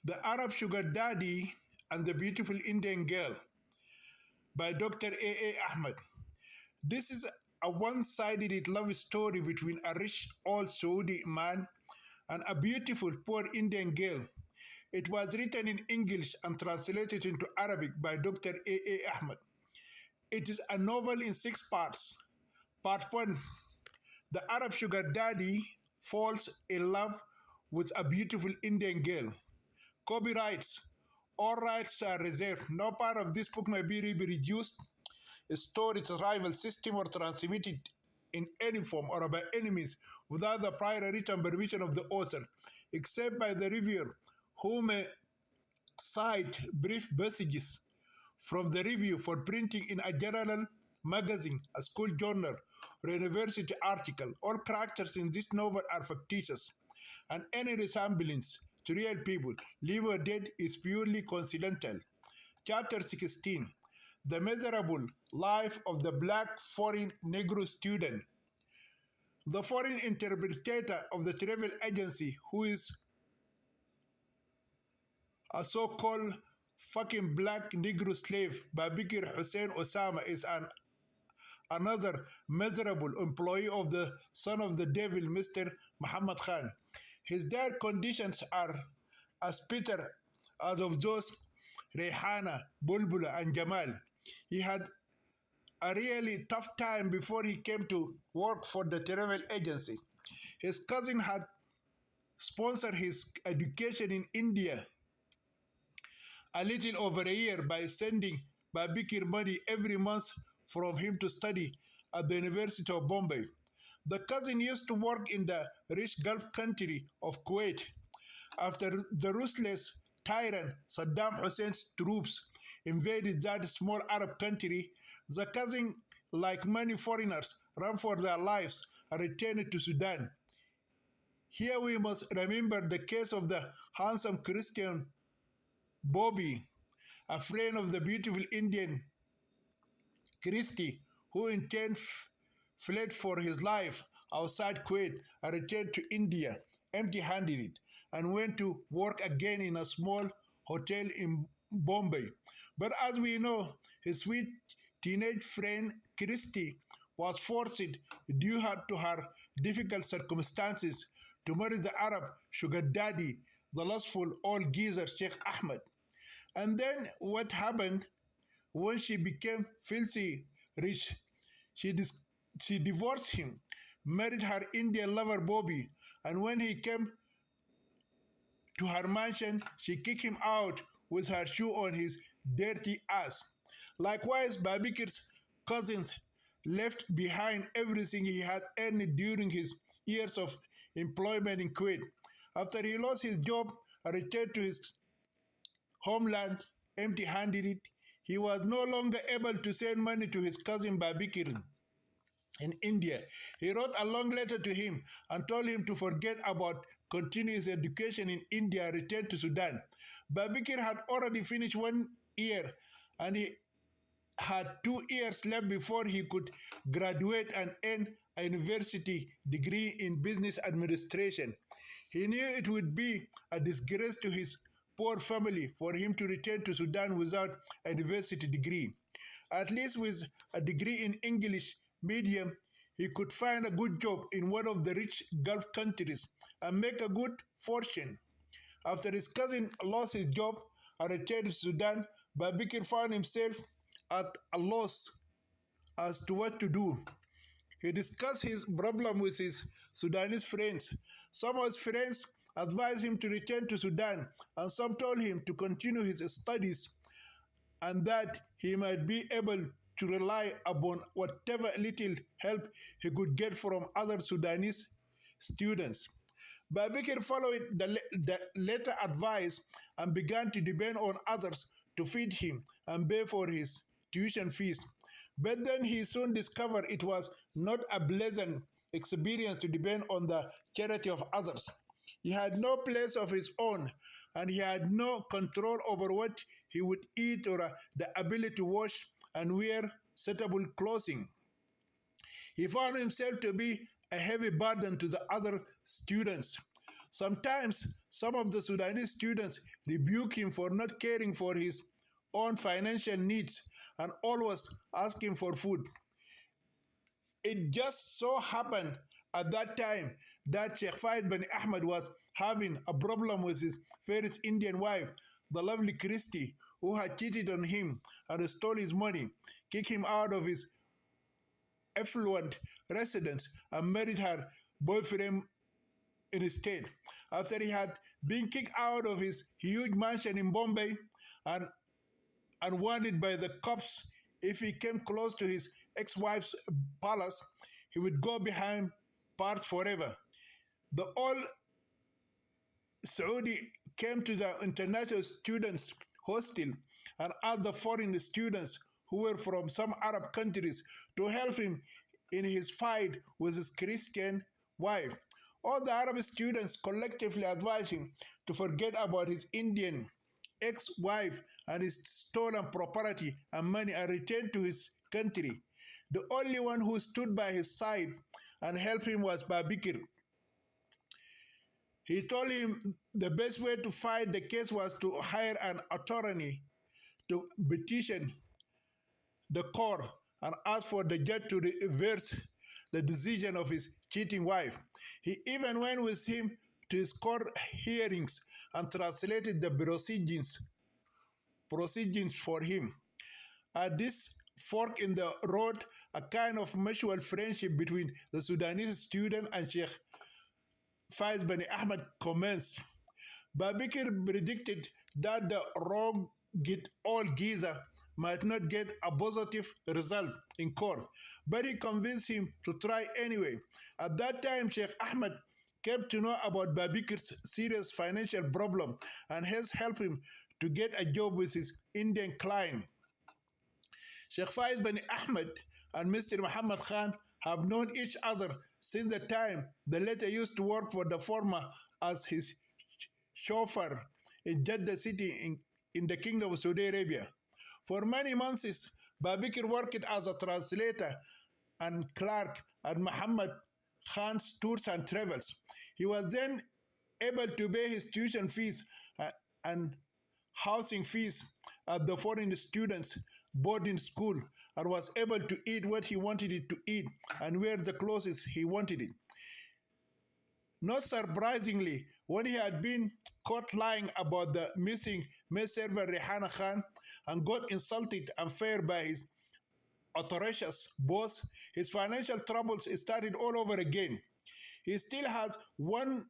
The Arab Sugar Daddy and the Beautiful Indian Girl by Dr. A. Ahmed. This is a one-sided love story between a rich old Saudi man and a beautiful poor Indian girl. It was written in English and translated into Arabic by Dr. A. Ahmed. It is a novel in 6 parts. Part 1. The Arab Sugar Daddy falls in love with a beautiful Indian girl. Copyrights. All rights are reserved. No part of this book may be reproduced, stored, rival system, or transmitted in any form or by any means without the prior written permission of the author, except by the reviewer, who may cite brief passages from the review for printing in a journal, magazine, a school journal, or a university article. All characters in this novel are fictitious, and any resemblance to real people, live or dead, is purely coincidental. Chapter 16. The Miserable Life of the Black Foreign Negro Student. The foreign interpreter of the travel agency, who is a so-called fucking black Negro slave, Babikir Hussein Osama, is another miserable employee of the son of the devil, Mr. Muhammad Khan. His dire conditions are as bitter as of those Rehana, Bulbula, and Jamal. He had a really tough time before he came to work for the travel agency. His cousin had sponsored his education in India a little over a year by sending Babikir money every month from him to study at the University of Bombay. The cousin used to work in the rich Gulf country of Kuwait. After the ruthless tyrant Saddam Hussein's troops invaded that small Arab country, the cousin, like many foreigners, ran for their lives and returned to Sudan. Here we must remember the case of the handsome Christian Bobby, a friend of the beautiful Indian Christie, who in turn fled for his life outside Kuwait and returned to India empty-handed and went to work again in a small hotel in Bombay. But as we know, his sweet teenage friend Christie was forced, due to her difficult circumstances, to marry the Arab sugar daddy, the lustful old geezer Sheikh Ahmed. And then what happened when she became filthy rich? She divorced him, married her Indian lover Bobby, and when he came to her mansion, she kicked him out with her shoe on his dirty ass. Likewise, Babikir's cousins left behind everything he had earned during his years of employment in Kuwait. After he lost his job and returned to his homeland empty-handed, he was no longer able to send money to his cousin Babikir in India. He wrote a long letter to him and told him to forget about continuing his education in India and return to Sudan. Babikir had already finished 1 year and he had 2 years left before he could graduate and earn a university degree in business administration. He knew it would be a disgrace to his poor family for him to return to Sudan without a university degree. At least with a degree in English medium, he could find a good job in one of the rich Gulf countries and make a good fortune. After his cousin lost his job and returned to Sudan, Babikir found himself at a loss as to what to do. He discussed his problem with his Sudanese friends. Some of his friends advised him to return to Sudan, and some told him to continue his studies and that he might be able to rely upon whatever little help he could get from other Sudanese students. Babikir followed the latter advice and began to depend on others to feed him and pay for his tuition fees. But then he soon discovered it was not a pleasant experience to depend on the charity of others. He had no place of his own, and he had no control over what he would eat or the ability to wash and wear suitable clothing. He found himself to be a heavy burden to the other students. Sometimes some of the Sudanese students rebuke him for not caring for his own financial needs and always asking for food. It just so happened at that time that Sheikh Faiz bin Ahmed was having a problem with his fairest Indian wife, the lovely Christy, who had cheated on him and stole his money, kicked him out of his affluent residence, and married her boyfriend instead. After he had been kicked out of his huge mansion in Bombay and warned by the cops if he came close to his ex-wife's palace, he would go behind bars forever. The old Saudi came to the international students' hostel and asked the foreign students who were from some Arab countries to help him in his fight with his Christian wife. All the Arab students collectively advised him to forget about his Indian ex-wife and his stolen property and money and return to his country. The only one who stood by his side and helped him was Babikir. He told him the best way to fight the case was to hire an attorney to petition the court and ask for the judge to reverse the decision of his cheating wife. He even went with him to his court hearings and translated the proceedings for him. At this fork in the road, a kind of mutual friendship between the Sudanese student and Sheikh Faiz bin Ahmed commenced. Babikir predicted that the old geezer might not get a positive result in court, but he convinced him to try anyway. At that time, Sheikh Ahmed came to know about Babikir's serious financial problem and has helped him to get a job with his Indian client. Sheikh Faiz bin Ahmed and Mr. Muhammad Khan have known each other since the time the latter used to work for the former as his chauffeur in Jeddah city in the Kingdom of Saudi Arabia. For many months, Babikir worked as a translator and clerk at Muhammad Khan's tours and travels. He was then able to pay his tuition fees and housing fees at the foreign students' boarding school and was able to eat what he wanted it to eat and wear the clothes he wanted it. Not surprisingly, when he had been caught lying about the missing maid servant Rehana Khan and got insulted and fired by his audacious boss, his financial troubles started all over again. He still has one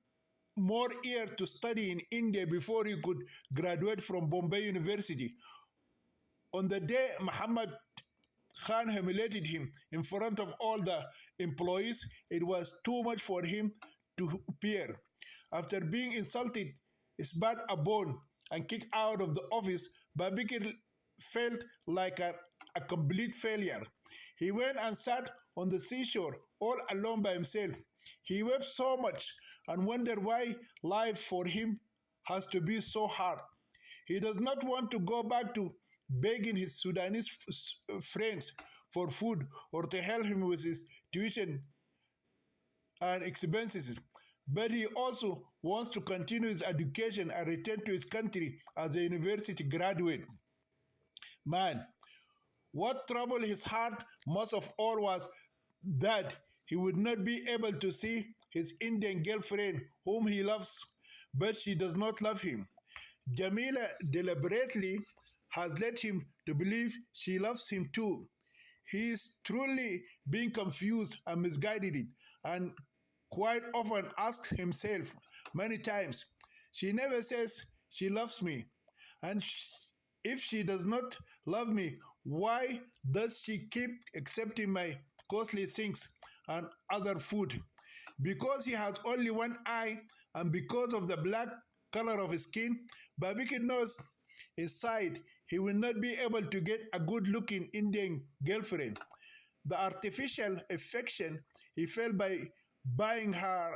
more year to study in India before he could graduate from Bombay University. On the day Muhammad Khan humiliated him in front of all the employees, it was too much for him to bear. After being insulted, spat upon, and kicked out of the office, Babikir felt like a complete failure. He went and sat on the seashore all alone by himself. He wept so much and wondered why life for him has to be so hard. He does not want to go back to begging his Sudanese friends for food or to help him with his tuition and expenses, but he also wants to continue his education and return to his country as a university graduate. Man, what troubled his heart most of all was that he would not be able to see his Indian girlfriend whom he loves, but she does not love him. Jamila deliberately has led him to believe she loves him too. He is truly being confused and misguided and quite often asks himself many times, she never says she loves me. And if she does not love me, why does she keep accepting my costly things and other food? Because he has only one eye and because of the black color of his skin, Babikir knows inside he will not be able to get a good-looking Indian girlfriend. The artificial affection he felt by buying her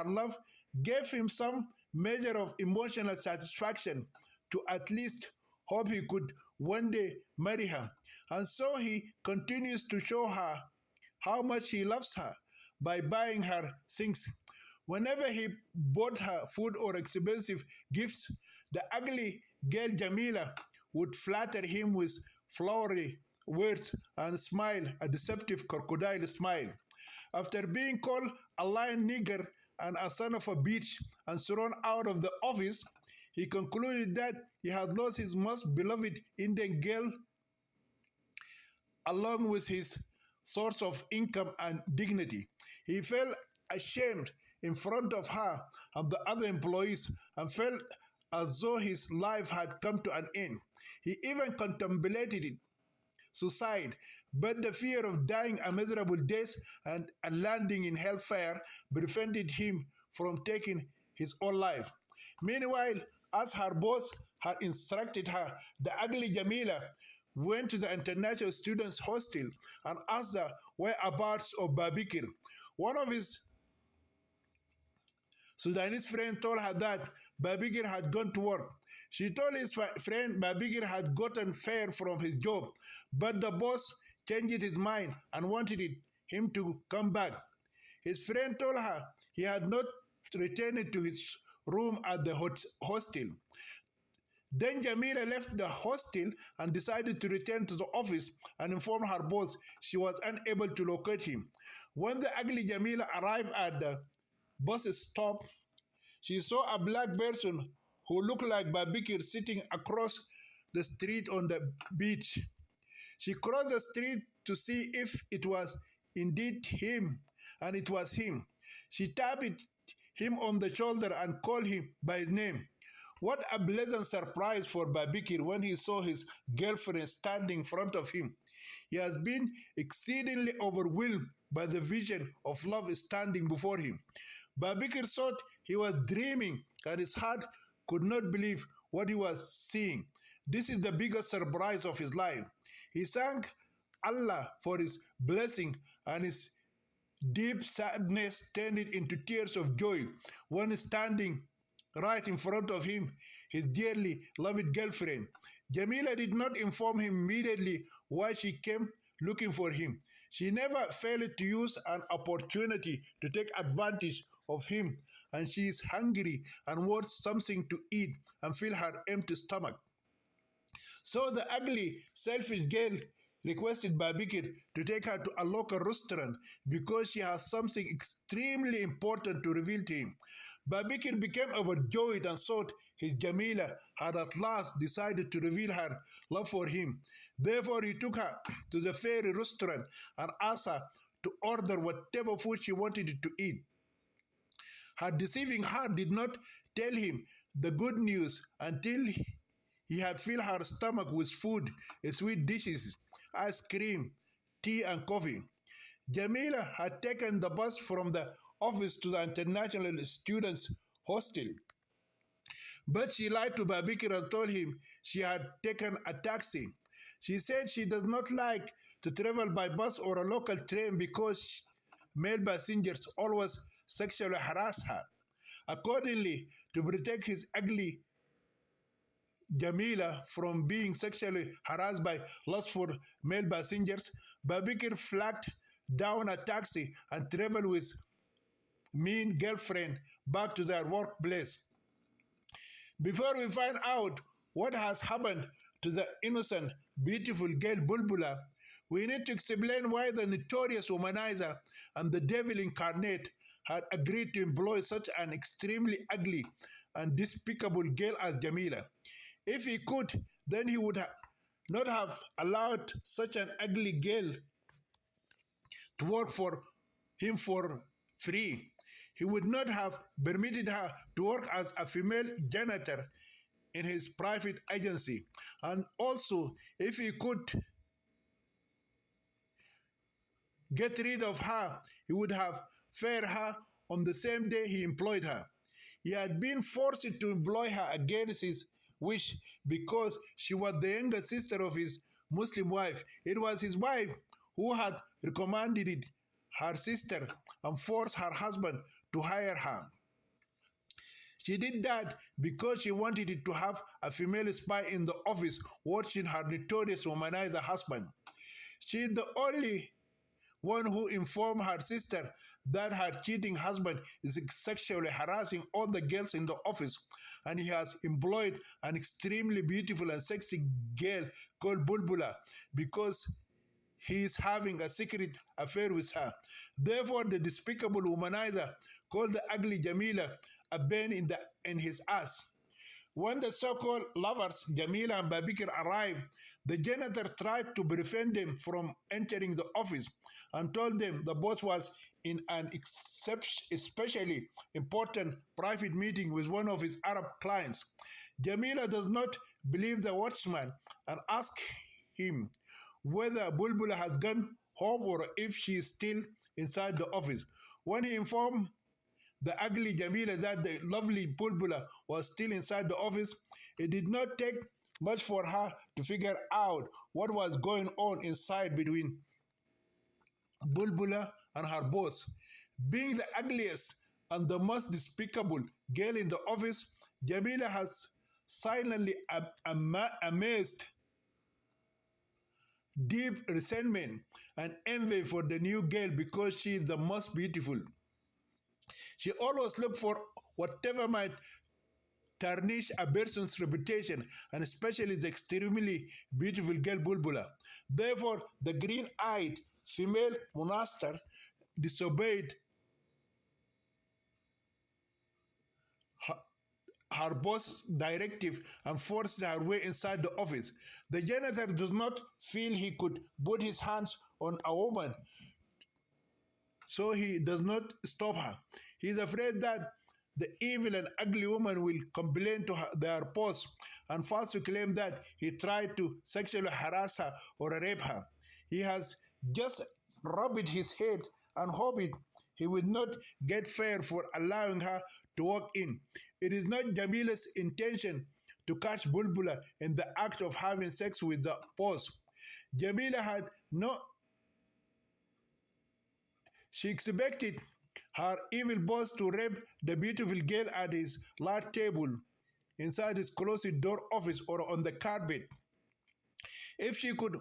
love gave him some measure of emotional satisfaction to at least hope he could one day marry her. And so he continues to show her how much he loves her by buying her things. Whenever he bought her food or expensive gifts, the ugly girl Jamila would flatter him with flowery words and smile, a deceptive crocodile smile. After being called a lying nigger and a son of a bitch and thrown out of the office, he concluded that he had lost his most beloved Indian girl along with his source of income and dignity. He felt ashamed in front of her and the other employees and felt as though his life had come to an end. He even contemplated suicide, but the fear of dying a miserable death and landing in hellfire prevented him from taking his own life. Meanwhile, as her boss had instructed her, the ugly Jamila went to the international students' hostel and asked the whereabouts of Babikir. One of his Sudanese friends told her that Babikir had gone to work. She told his friend Babikir had gotten fired from his job, but the boss changed his mind and wanted him to come back. His friend told her he had not returned to his room at the hostel. Then Jamila left the hostel and decided to return to the office and inform her boss she was unable to locate him. When the ugly Jamila arrived at the bus stop, she saw a black person who looked like Babikir sitting across the street on the beach. She crossed the street to see if it was indeed him, and it was him. She tapped him on the shoulder and called him by his name. What a pleasant surprise for Babikir when he saw his girlfriend standing in front of him. He has been exceedingly overwhelmed by the vision of love standing before him. Babikir thought he was dreaming, and his heart could not believe what he was seeing. This is the biggest surprise of his life. He thanked Allah for his blessing, and his deep sadness turned into tears of joy when standing right in front of him, his dearly loved girlfriend. Jamila did not inform him immediately why she came looking for him. She never failed to use an opportunity to take advantage of him, and she is hungry and wants something to eat and fill her empty stomach. So the ugly, selfish girl requested Babikir to take her to a local restaurant because she has something extremely important to reveal to him. Babikir became overjoyed and thought his Jamila had at last decided to reveal her love for him. Therefore, he took her to the fairy restaurant and asked her to order whatever food she wanted to eat. Her deceiving heart did not tell him the good news until he had filled her stomach with food, sweet dishes, ice cream, tea, and coffee. Jamila had taken the bus from the office to the international students' hostel. But she lied to Babikir and told him she had taken a taxi. She said she does not like to travel by bus or a local train because male passengers always sexually harass her. Accordingly, to protect his ugly Jamila from being sexually harassed by lustful male passengers, Babikir flagged down a taxi and traveled with mean girlfriend back to their workplace. Before we find out what has happened to the innocent, beautiful girl Bulbula, we need to explain why the notorious womanizer and the devil incarnate had agreed to employ such an extremely ugly and despicable girl as Jamila. If he could, then he would not have allowed such an ugly girl to work for him for free. He would not have permitted her to work as a female janitor in his private agency. And also, if he could get rid of her, he would have fired her on the same day he employed her. He had been forced to employ her against his wish because she was the younger sister of his Muslim wife. It was his wife who had recommended her sister and forced her husband to hire her. She did that because she wanted to have a female spy in the office watching her notorious womanizer husband. She is the only one who informed her sister that her cheating husband is sexually harassing all the girls in the office, and he has employed an extremely beautiful and sexy girl called Bulbula because he is having a secret affair with her. Therefore, the despicable womanizer called the ugly Jamila a pain in his ass. When the so-called lovers, Jamila and Babikir, arrived, the janitor tried to prevent them from entering the office and told them the boss was in an especially important private meeting with one of his Arab clients. Jamila does not believe the watchman and asks him whether Bulbula has gone home or if she is still inside the office. When he informed the ugly Jamila that the lovely Bulbula was still inside the office, it did not take much for her to figure out what was going on inside between Bulbula and her boss. Being the ugliest and the most despicable girl in the office, Jamila has silently amazed deep resentment and envy for the new girl because she is the most beautiful. She always looks for whatever might tarnish a person's reputation, and especially the extremely beautiful girl Bulbula. Therefore, the green-eyed female monster disobeyed her boss's directive and forced her way inside the office. The janitor does not feel he could put his hands on a woman, so he does not stop her. He is afraid that the evil and ugly woman will complain to their boss and falsely claim that he tried to sexually harass her or rape her. He has just rubbed his head and hoped he would not get fired for allowing her to walk in. It is not Jamila's intention to catch Bulbula in the act of having sex with the boss. Jamila had no... She expected her evil boss to rape the beautiful girl at his large table, inside his closed door office, or on the carpet. If she could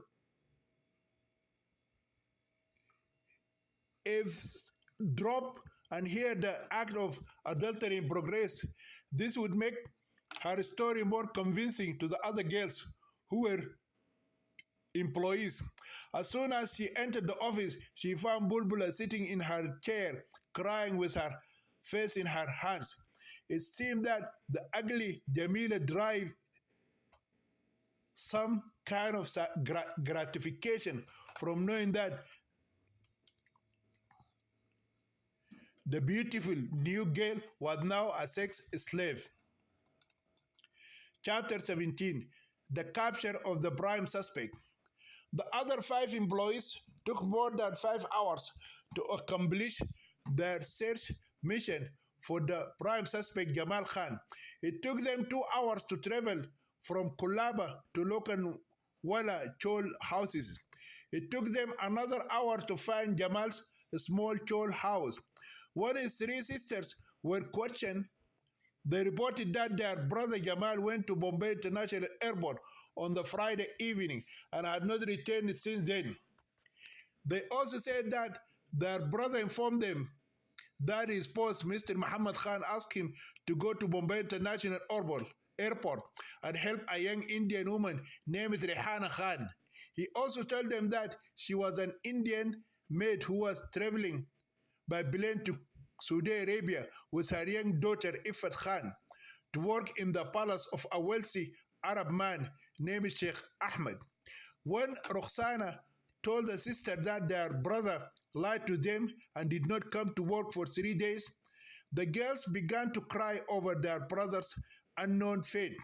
drop and hear the act of adultery in progress, this would make her story more convincing to the other girls who were employees. As soon as she entered the office, she found Bulbula sitting in her chair, crying with her face in her hands. It seemed that the ugly Jamila derived some kind of gratification from knowing that the beautiful new girl was now a sex slave. Chapter 17. The capture of the prime suspect. The other 5 employees took more than 5 hours to accomplish their search mission for the prime suspect Jamal Khan. It took them 2 hours to travel from Kulaba to Lokanwala Chol houses. It took them another hour to find Jamal's small Chol house. When his 3 sisters were questioned, they reported that their brother Jamal went to Bombay International Airport on the Friday evening and had not returned since then. They also said that their brother informed them that his boss, Mr. Muhammad Khan, asked him to go to Bombay International Airport and help a young Indian woman named Rehana Khan. He also told them that she was an Indian maid who was traveling by plane to Saudi Arabia with her young daughter Ifat Khan to work in the palace of a wealthy Arab man named Sheikh Ahmed. When Roxana told the sister that their brother lied to them and did not come to work for 3 days, the girls began to cry over their brother's unknown fate.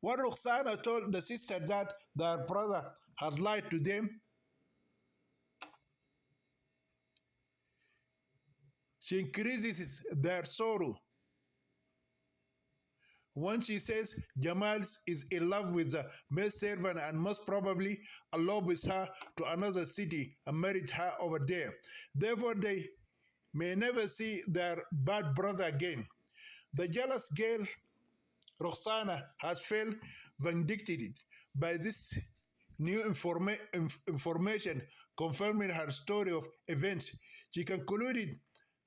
When Roxana told the sister that their brother had lied to them, she increases their sorrow. When she says Jamal is in love with the maid servant and most probably along with her to another city and married her over there. Therefore, they may never see their bad brother again. The jealous girl, Roxana, has felt vindicated by this new information confirming her story of events. She concluded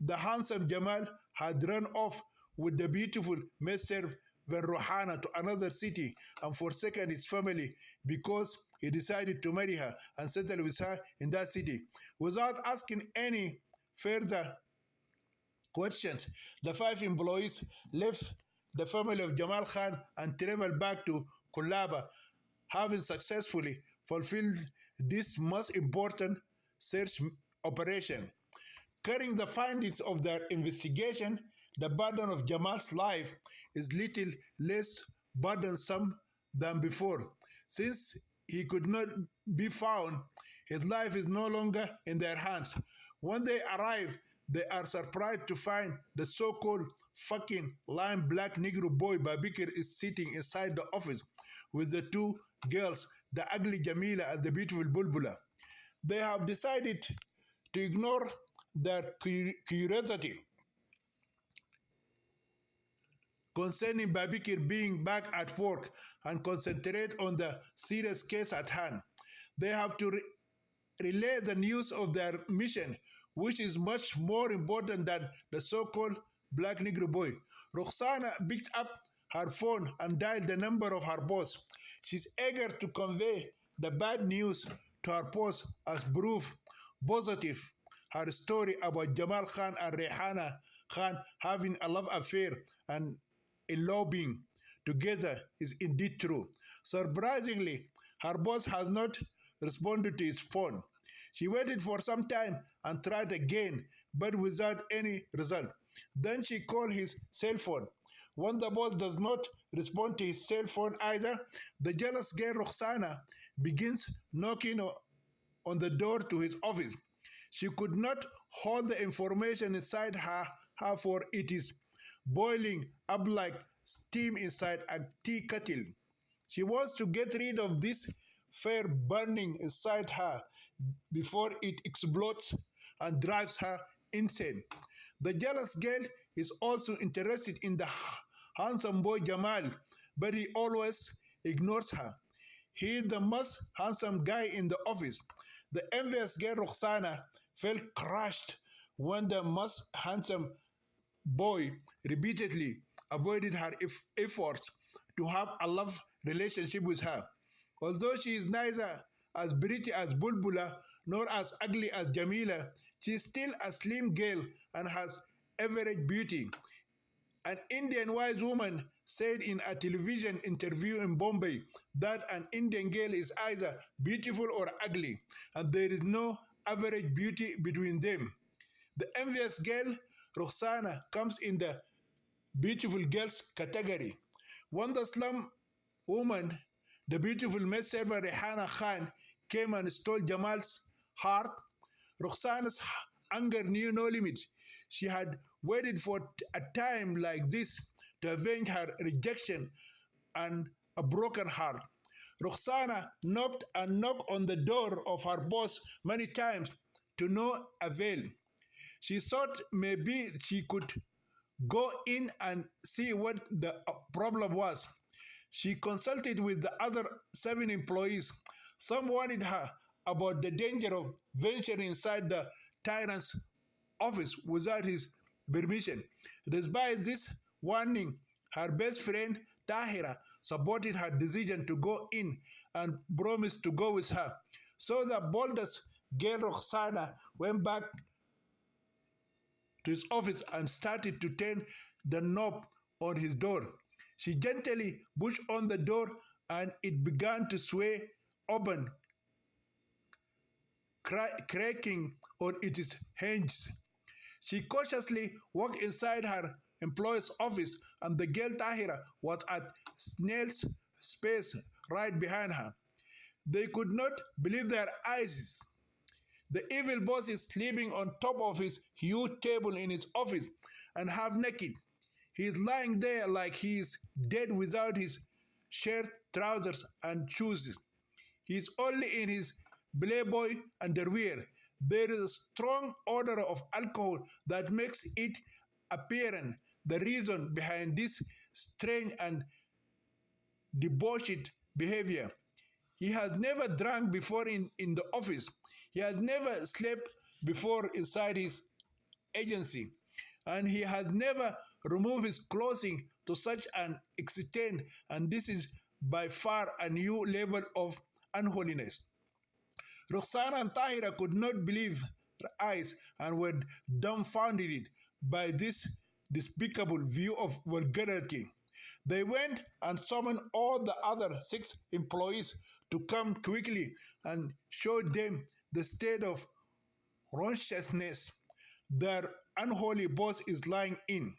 the handsome Jamal had run off with the beautiful maidservant Rohana to another city and forsaken his family because he decided to marry her and settle with her in that city. Without asking any further questions, the 5 employees left the family of Jamal Khan and traveled back to Kullaba, having successfully fulfilled this most important search operation. Carrying the findings of their investigation, the burden of Jamal's life is little less burdensome than before. Since he could not be found, his life is no longer in their hands. When they arrive, they are surprised to find the so-called fucking lime black Negro boy Babikir is sitting inside the office with the 2 girls, the ugly Jamila and the beautiful Bulbula. They have decided to ignore their curiosity concerning Babikir being back at work and concentrate on the serious case at hand. They have to relay the news of their mission, which is much more important than the so-called black Negro boy. Roxana picked up her phone and dialed the number of her boss. She's eager to convey the bad news to her boss as proof positive. Her story about Jamal Khan and Rehana Khan having a love affair and eloping together is indeed true. Surprisingly, her boss has not responded to his phone. She waited for some time and tried again, but without any result. Then she called his cell phone. When the boss does not respond to his cell phone either, the jealous girl Roxana begins knocking on the door to his office. She could not hold the information inside her for it is boiling up like steam inside a tea kettle. She wants to get rid of this fire burning inside her before it explodes and drives her insane. The jealous girl is also interested in the handsome boy Jamal, but he always ignores her. He is the most handsome guy in the office. The envious girl Roxana felt crushed when the most handsome boy repeatedly avoided her efforts to have a love relationship with her. Although she is neither as pretty as Bulbula nor as ugly as Jamila, she is still a slim girl and has average beauty. An Indian wise woman said in a television interview in Bombay that an Indian girl is either beautiful or ugly, and there is no average beauty between them. The envious girl, Roxana, comes in the beautiful girls category. When the slum woman, the beautiful maidservant Rehana Khan, came and stole Jamal's heart, Roxana's anger knew no limits. She had waited for a time like this to avenge her rejection and a broken heart. Roxana knocked and knocked on the door of her boss many times to no avail. She thought maybe she could go in and see what the problem was. She consulted with the other 7 employees. Some warned her about the danger of venturing inside the tyrant's office without his permission. Despite this warning, her best friend Tahira supported her decision to go in and promised to go with her. So the boldest girl Roxana went back to his office and started to turn the knob on his door. She gently pushed on the door and it began to sway open, cracking on its hinges. She cautiously walked inside her employer's office and the girl Tahira was at snail's space right behind her. They could not believe their eyes. The evil boss is sleeping on top of his huge table in his office and half naked. He is lying there like he is dead without his shirt, trousers, and shoes. He is only in his Playboy underwear. There is a strong odor of alcohol that makes it apparent the reason behind this strange and debauched behavior. He had never drunk before in the office. He had never slept before inside his agency. And he had never removed his clothing to such an extent, and this is by far a new level of unholiness. Roxana and Tahira could not believe their eyes and were dumbfounded by this despicable view of vulgarity. They went and summoned all the other 6 employees to come quickly and showed them the state of raunciousness their unholy boss is lying in.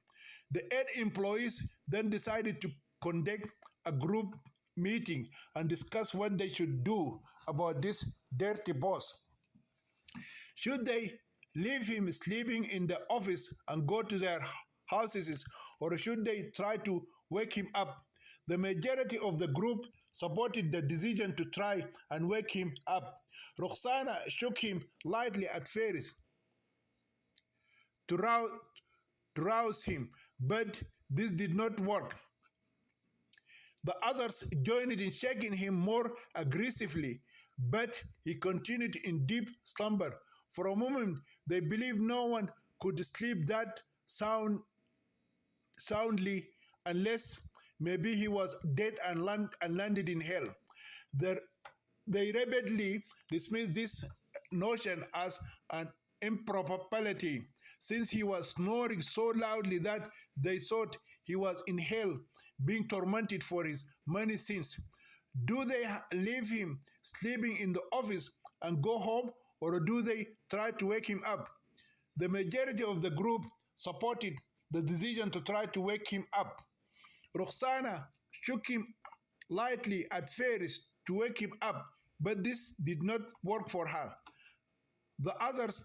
The 8 employees then decided to conduct a group meeting and discuss what they should do about this dirty boss. Should they leave him sleeping in the office and go to their houses, or should they try to wake him up? The majority of the group supported the decision to try and wake him up. Roxana shook him lightly at first to rouse him, but this did not work. The others joined in shaking him more aggressively, but he continued in deep slumber. For a moment, they believed no one could sleep that soundly unless maybe he was dead and landed in hell. They rapidly dismissed this notion as an improbability, since he was snoring so loudly that they thought he was in hell, being tormented for his many sins. Do they leave him sleeping in the office and go home, or do they try to wake him up? The majority of the group supported the decision to try to wake him up. Roxana shook him lightly at first to wake him up, but this did not work for her. The others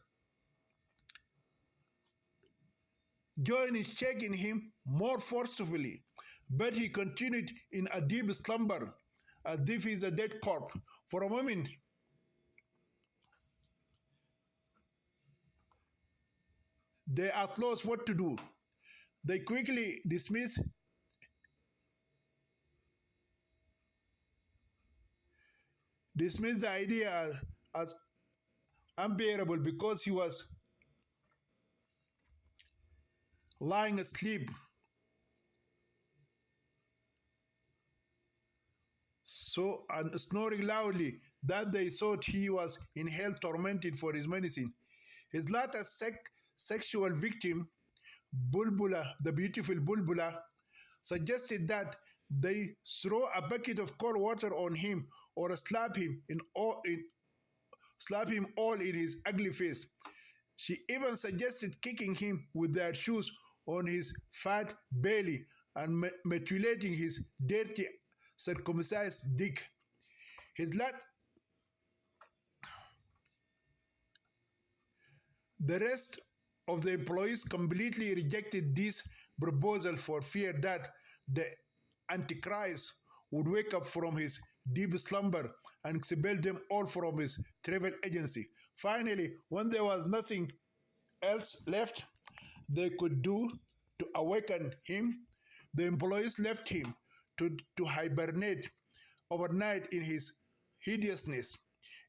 joined in shaking him more forcefully, but he continued in a deep slumber, as if he is a dead corpse. For a moment, they are at loss what to do. They quickly dismissed the idea as unbearable because he was lying asleep. So, and snoring loudly, that they thought he was in hell tormented for his medicine. His latter sexual victim, Bulbula, the beautiful Bulbula, suggested that they throw a bucket of cold water on him or slap him all in his ugly face. She even suggested kicking him with their shoes on his fat belly and mutilating his dirty circumcised dick. The rest of the employees completely rejected this proposal for fear that the Antichrist would wake up from his deep slumber and expel them all from his travel agency. Finally, when there was nothing else left they could do to awaken him, the employees left him to hibernate overnight in his hideousness.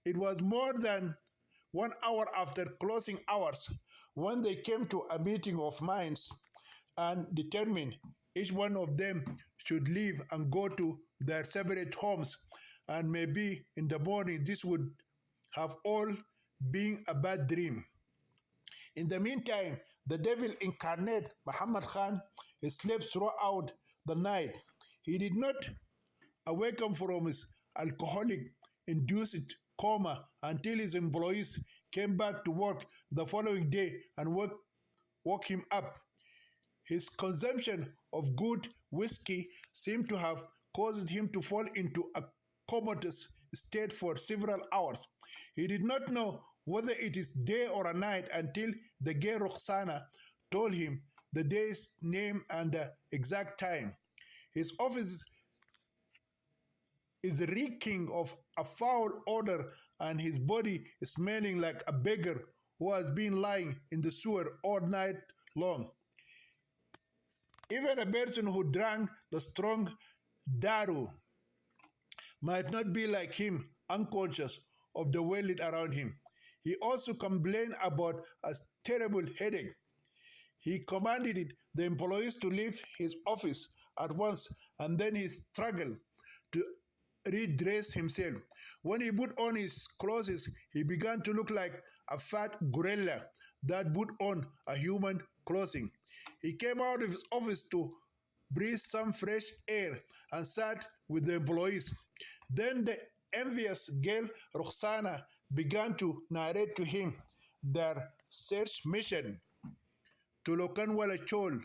It was more than 1 hour after closing hours when they came to a meeting of minds and determined each one of them should leave and go to their separate homes, and maybe in the morning this would have all been a bad dream. In the meantime, the devil incarnate Muhammad Khan slept throughout the night. He did not awaken from his alcoholic-induced coma until his employees came back to work the following day and woke him up. His consumption of good whiskey seemed to have caused him to fall into a comatose state for several hours. He did not know whether it is day or a night until the girl Roxana told him the day's name and the exact time. His office is reeking of a foul odor and his body is smelling like a beggar who has been lying in the sewer all night long. Even a person who drank the strong daru might not be like him, unconscious of the world around him. He also complained about a terrible headache. He commanded the employees to leave his office at once, and then he struggled to redress himself. When he put on his clothes, he began to look like a fat gorilla that put on a human clothing. He came out of his office to breathe some fresh air and sat with the employees. Then the envious girl Roxana began to narrate to him their search mission to Lokanwala Chol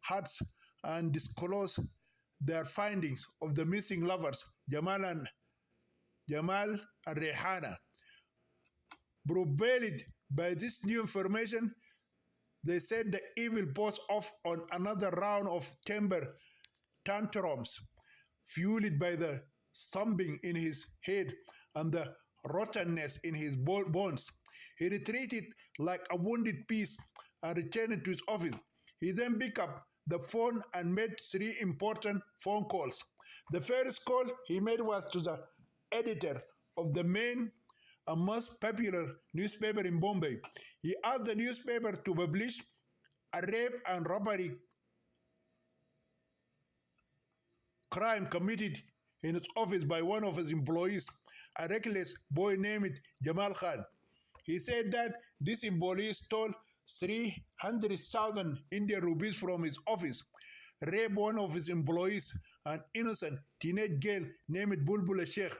huts and disclose their findings of the missing lovers, Jamal and Rehana. Propelled by this new information, they set the evil boss off on another round of temper tantrums, fueled by the thumping in his head and the rottenness in his bones. He retreated like a wounded beast and returned to his office. He then picked up the phone and made 3 important phone calls. The first call he made was to the editor of the main and most popular newspaper in Bombay. He asked the newspaper to publish a rape and robbery crime committed in its office by one of his employees, a reckless boy named Jamal Khan. He said that this employee stole 300,000 Indian rupees from his office, raped one of his employees, an innocent teenage girl named Bulbula Sheikh,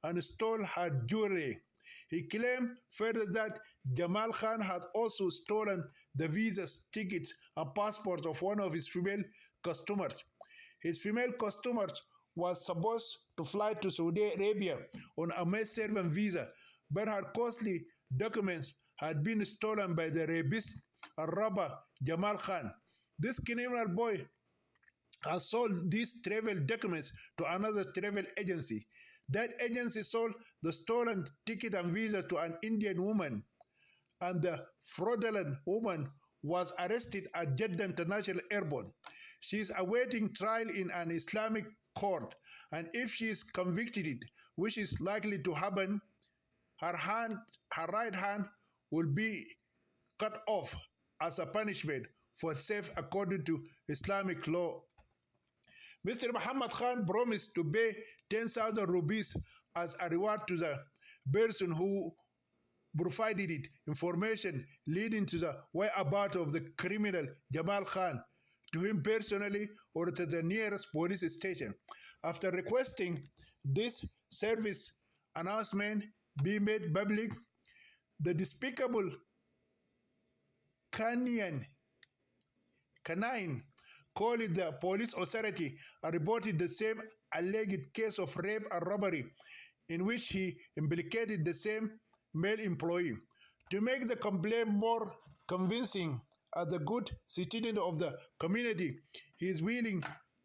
and stole her jewelry. He claimed further that Jamal Khan had also stolen the visas, tickets, and passports of one of his female customers. His female customers was supposed to fly to Saudi Arabia on a maid-servant visa, but her costly documents had been stolen by the rapist and robber Jamal Khan. This criminal boy has sold these travel documents to another travel agency. That agency sold the stolen ticket and visa to an Indian woman, and the fraudulent woman was arrested at Jeddah International Airport. She is awaiting trial in an Islamic court, and if she is convicted, which is likely to happen, her right hand will be cut off as a punishment for theft according to Islamic law. Mr. Muhammad Khan promised to pay 10,000 rupees as a reward to the person who provided it information leading to the whereabouts of the criminal Jamal Khan to him personally or to the nearest police station. After requesting this service announcement be made public, the despicable canine called the police authority and reported the same alleged case of rape and robbery in which he implicated the same male employee. To make the complaint more convincing as the good citizen of the community, he is willing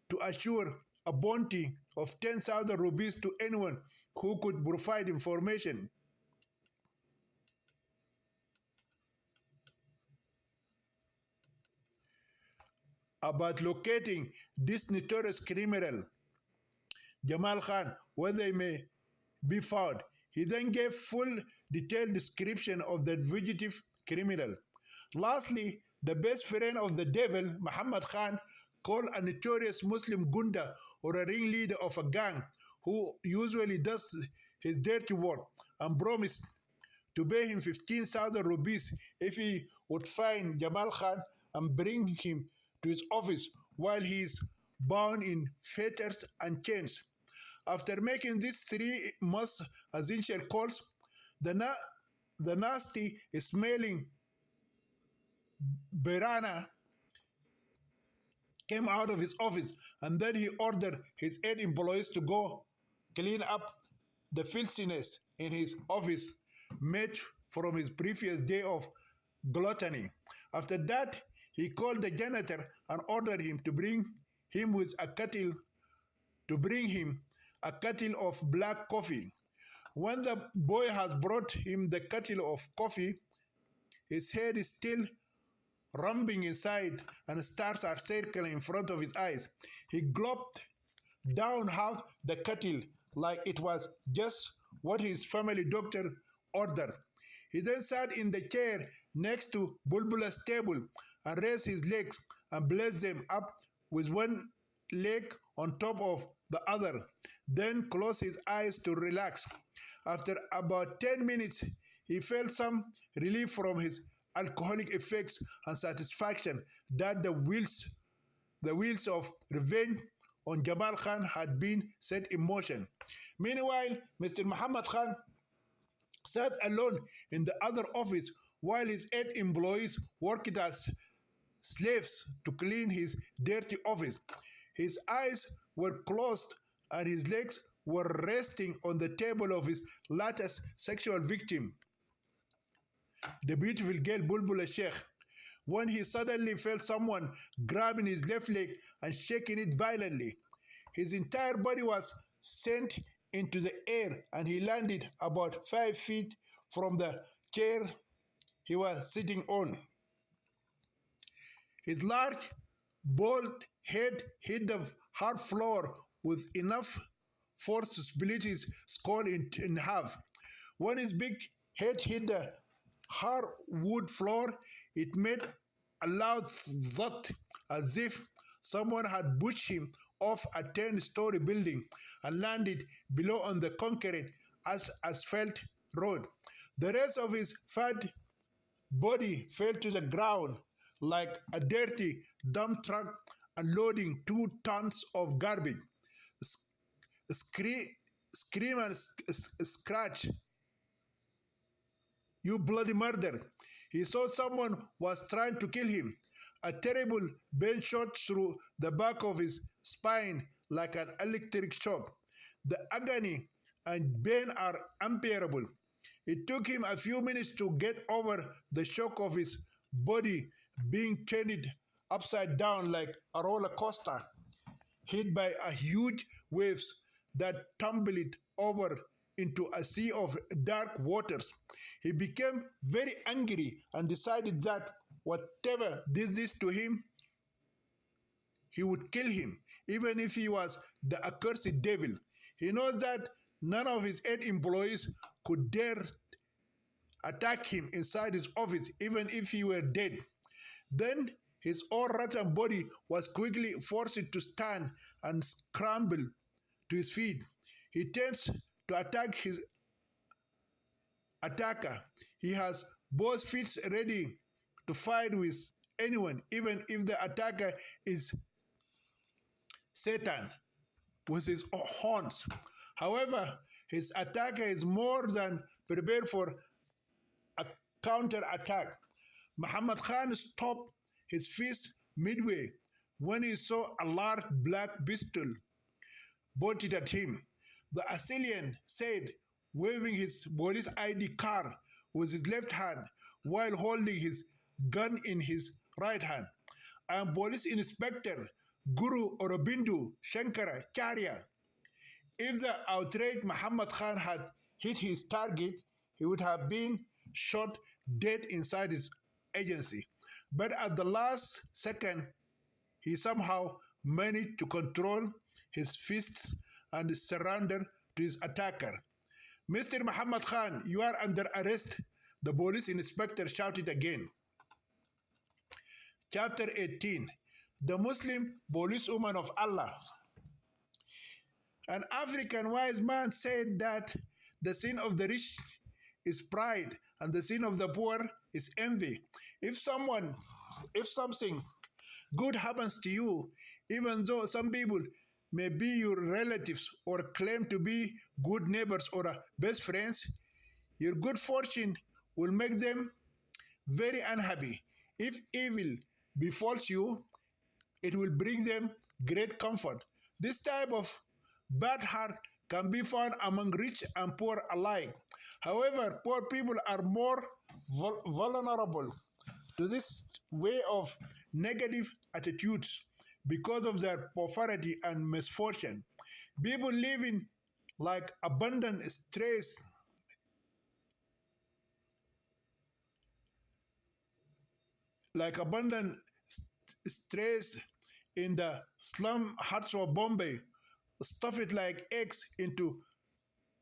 to assure a bounty of 10,000 rupees to anyone who could provide information about locating this notorious criminal, Jamal Khan, where they may be found. He then gave full detailed description of the fugitive criminal. Lastly, the best friend of the devil, Muhammad Khan, called a notorious Muslim gunda or a ringleader of a gang who usually does his dirty work and promised to pay him 15,000 rupees if he would find Jamal Khan and bring him to his office while he is bound in fetters and chains. After making these 3 most essential calls, the nasty smelling Berana came out of his office, and then he ordered his 8 employees to go clean up the filthiness in his office made from his previous day of gluttony. After that, he called the janitor and ordered him to bring him a kettle of black coffee. When the boy has brought him the kettle of coffee, his head is still rumbling inside and stars are circling in front of his eyes. He gulped down half the kettle like it was just what his family doctor ordered. He then sat in the chair next to Bulbula's table and raised his legs and blessed them up with one leg on top of the other, then closed his eyes to relax. After about 10 minutes, he felt some relief from his alcoholic effects and satisfaction that the wheels of revenge on Jamal Khan had been set in motion. Meanwhile, Mr. Muhammad Khan sat alone in the other office while his 8 employees worked as slaves to clean his dirty office. His eyes were closed and his legs were resting on the table of his latest sexual victim, the beautiful girl Bulbula Sheikh, when he suddenly felt someone grabbing his left leg and shaking it violently. His entire body was sent into the air and he landed about 5 feet from the chair he was sitting on. His large, bald head hit the hard floor with enough force to split his skull in half. When his big head hit the hard wood floor, it made a loud thud as if someone had pushed him off a 10-story building and landed below on the concrete asphalt road. The rest of his fat body fell to the ground like a dirty dump truck unloading 2 tons of garbage. Scream and scratch, "You bloody murderer!" He saw someone was trying to kill him. A terrible pain shot through the back of his spine like an electric shock. The agony and pain are unbearable. It took him a few minutes to get over the shock of his body being turned upside down like a roller coaster, hit by a huge waves that tumbled it over into a sea of dark waters. He became very angry and decided that whatever did this to him, he would kill him, even if he was the accursed devil. He knows that none of his 8 employees could dare attack him inside his office, even if he were dead. Then his all rotten body was quickly forced to stand and scramble to his feet. He turns to attack his attacker. He has both feet ready to fight with anyone, even if the attacker is Satan with his horns. However, his attacker is more than prepared for a counter-attack. Muhammad Khan stopped his fist midway when he saw a large black pistol pointed at him. The assailant said, waving his police ID card with his left hand while holding his gun in his right hand, "I am Police Inspector Guru Aurobindo Shankaracharya." If the outraged Muhammad Khan had hit his target, he would have been shot dead inside his agency. But at the last second, he somehow managed to control his fists and surrender to his attacker. "Mr. Muhammad Khan, you are under arrest," the police inspector shouted again. Chapter 18. The Muslim Policewoman of Allah. An African wise man said that the sin of the rich is pride and the sin of the poor is envy. If something good happens to you, even though some people may be your relatives or claim to be good neighbors or best friends, your good fortune will make them very unhappy. If evil befalls you, it will bring them great comfort. This type of bad heart can be found among rich and poor alike. However, poor people are more vulnerable to this way of negative attitudes because of their poverty and misfortune. People living like abundant strays in the slum huts of Bombay stuff it like eggs into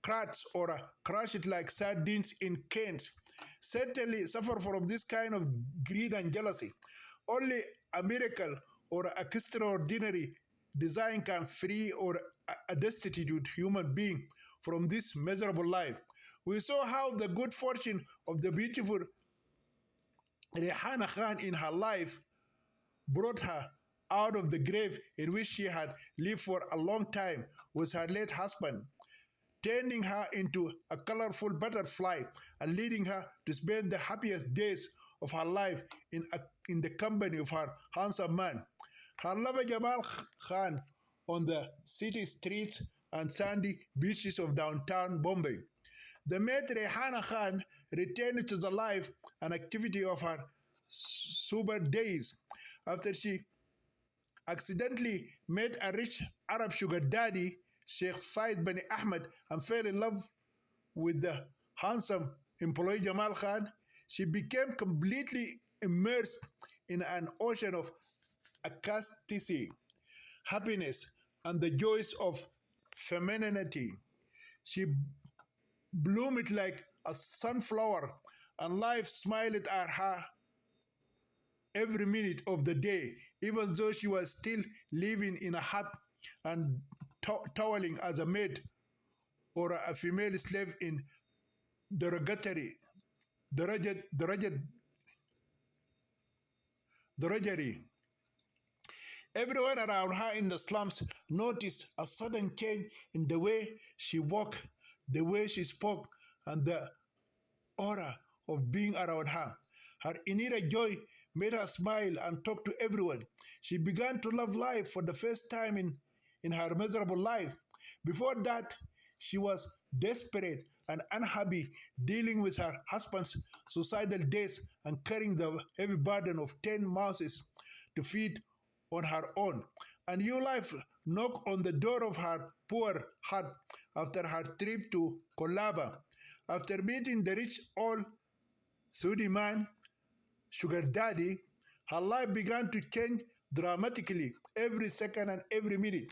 crats or crush it like sardines in cans. Certainly suffer from this kind of greed and jealousy. Only a miracle or extraordinary design can free or a destitute human being from this miserable life. We saw how the good fortune of the beautiful Rehana Khan in her life brought her out of the grave in which she had lived for a long time with her late husband, turning her into a colorful butterfly and leading her to spend the happiest days of her life in the company of her handsome man. Her lover Jamal Khan on the city streets and sandy beaches of downtown Bombay. The mate Rehana Khan returned to the life and activity of her sober days after she accidentally met a rich Arab sugar daddy, Sheikh Faid Bani Ahmed, and fell in love with the handsome employee Jamal Khan. She became completely immersed in an ocean of ecstasy, happiness, and the joys of femininity. She bloomed like a sunflower, and life smiled at her every minute of the day, even though she was still living in a hut and toweling as a maid or a female slave in derogatory, drudgery. Everyone around her in the slums noticed a sudden change in the way she walked, the way she spoke, and the aura of being around her. Her inner joy made her smile and talk to everyone. She began to love life for the first time in her miserable life. Before that, she was desperate and unhappy, dealing with her husband's suicidal days and carrying the heavy burden of 10 mouses to feed on her own. A new life knocked on the door of her poor hut after her trip to Colaba. After meeting the rich old Saudi man, sugar daddy, her life began to change dramatically every second and every minute.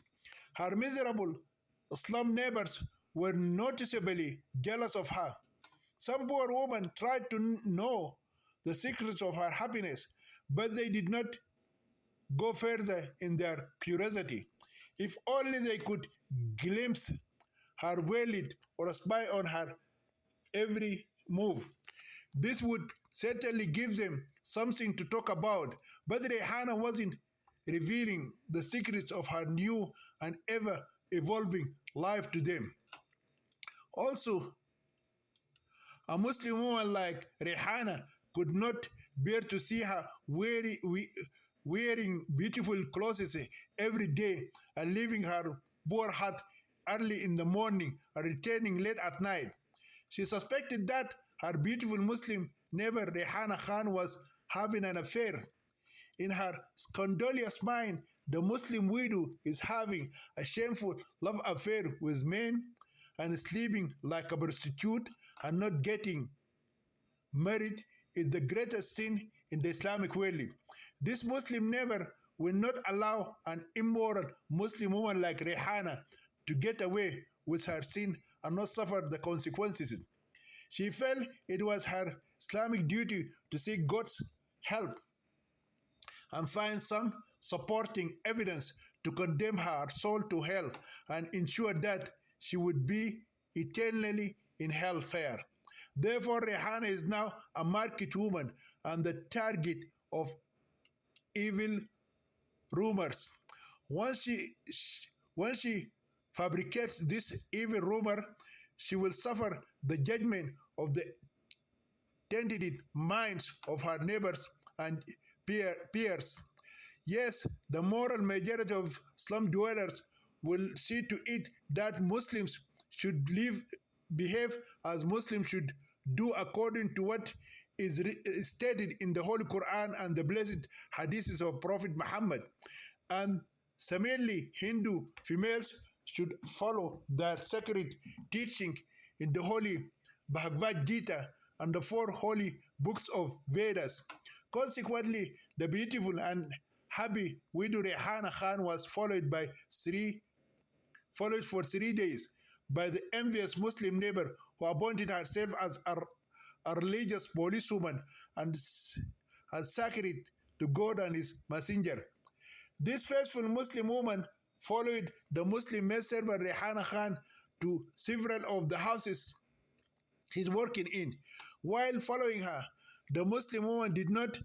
Her miserable slum neighbors were noticeably jealous of her. Some poor woman tried to know the secrets of her happiness, but they did not go further in their curiosity. If only they could glimpse her well-lit or spy on her every move. This would certainly give them something to talk about, but Rehana wasn't revealing the secrets of her new and ever-evolving life to them. Also, a Muslim woman like Rehana could not bear to see her wearing beautiful clothes every day and leaving her poor hut early in the morning and returning late at night. She suspected that her beautiful Muslim neighbor Rehana Khan was having an affair. In her scandalous mind, the Muslim widow is having a shameful love affair with men and sleeping like a prostitute and not getting married is the greatest sin in the Islamic world. This Muslim neighbor will not allow an immoral Muslim woman like Rehana to get away with her sin and not suffer the consequences. She felt it was her Islamic duty to seek God's help and find some supporting evidence to condemn her soul to hell and ensure that she would be eternally in hellfire. Therefore, Rehana is now a market woman and the target of evil rumors. Once she fabricates this evil rumor, she will suffer the judgment of the tainted minds of her neighbors and peers. Yes, the moral majority of slum dwellers will see to it that Muslims should behave as Muslims should do according to what is stated in the Holy Quran and the blessed hadiths of Prophet Muhammad. And similarly, Hindu females should follow their sacred teaching in the Holy Bhagavad Gita and the 4 holy books of Vedas. Consequently, the beautiful and happy widow Rehana Khan was followed by 3 followed for 3 days by the envious Muslim neighbor who appointed herself as a religious policewoman and as sacred to God and His Messenger. This faithful Muslim woman followed the Muslim maid servant Rehana Khan to several of the houses he's working in. While following her, the Muslim woman did not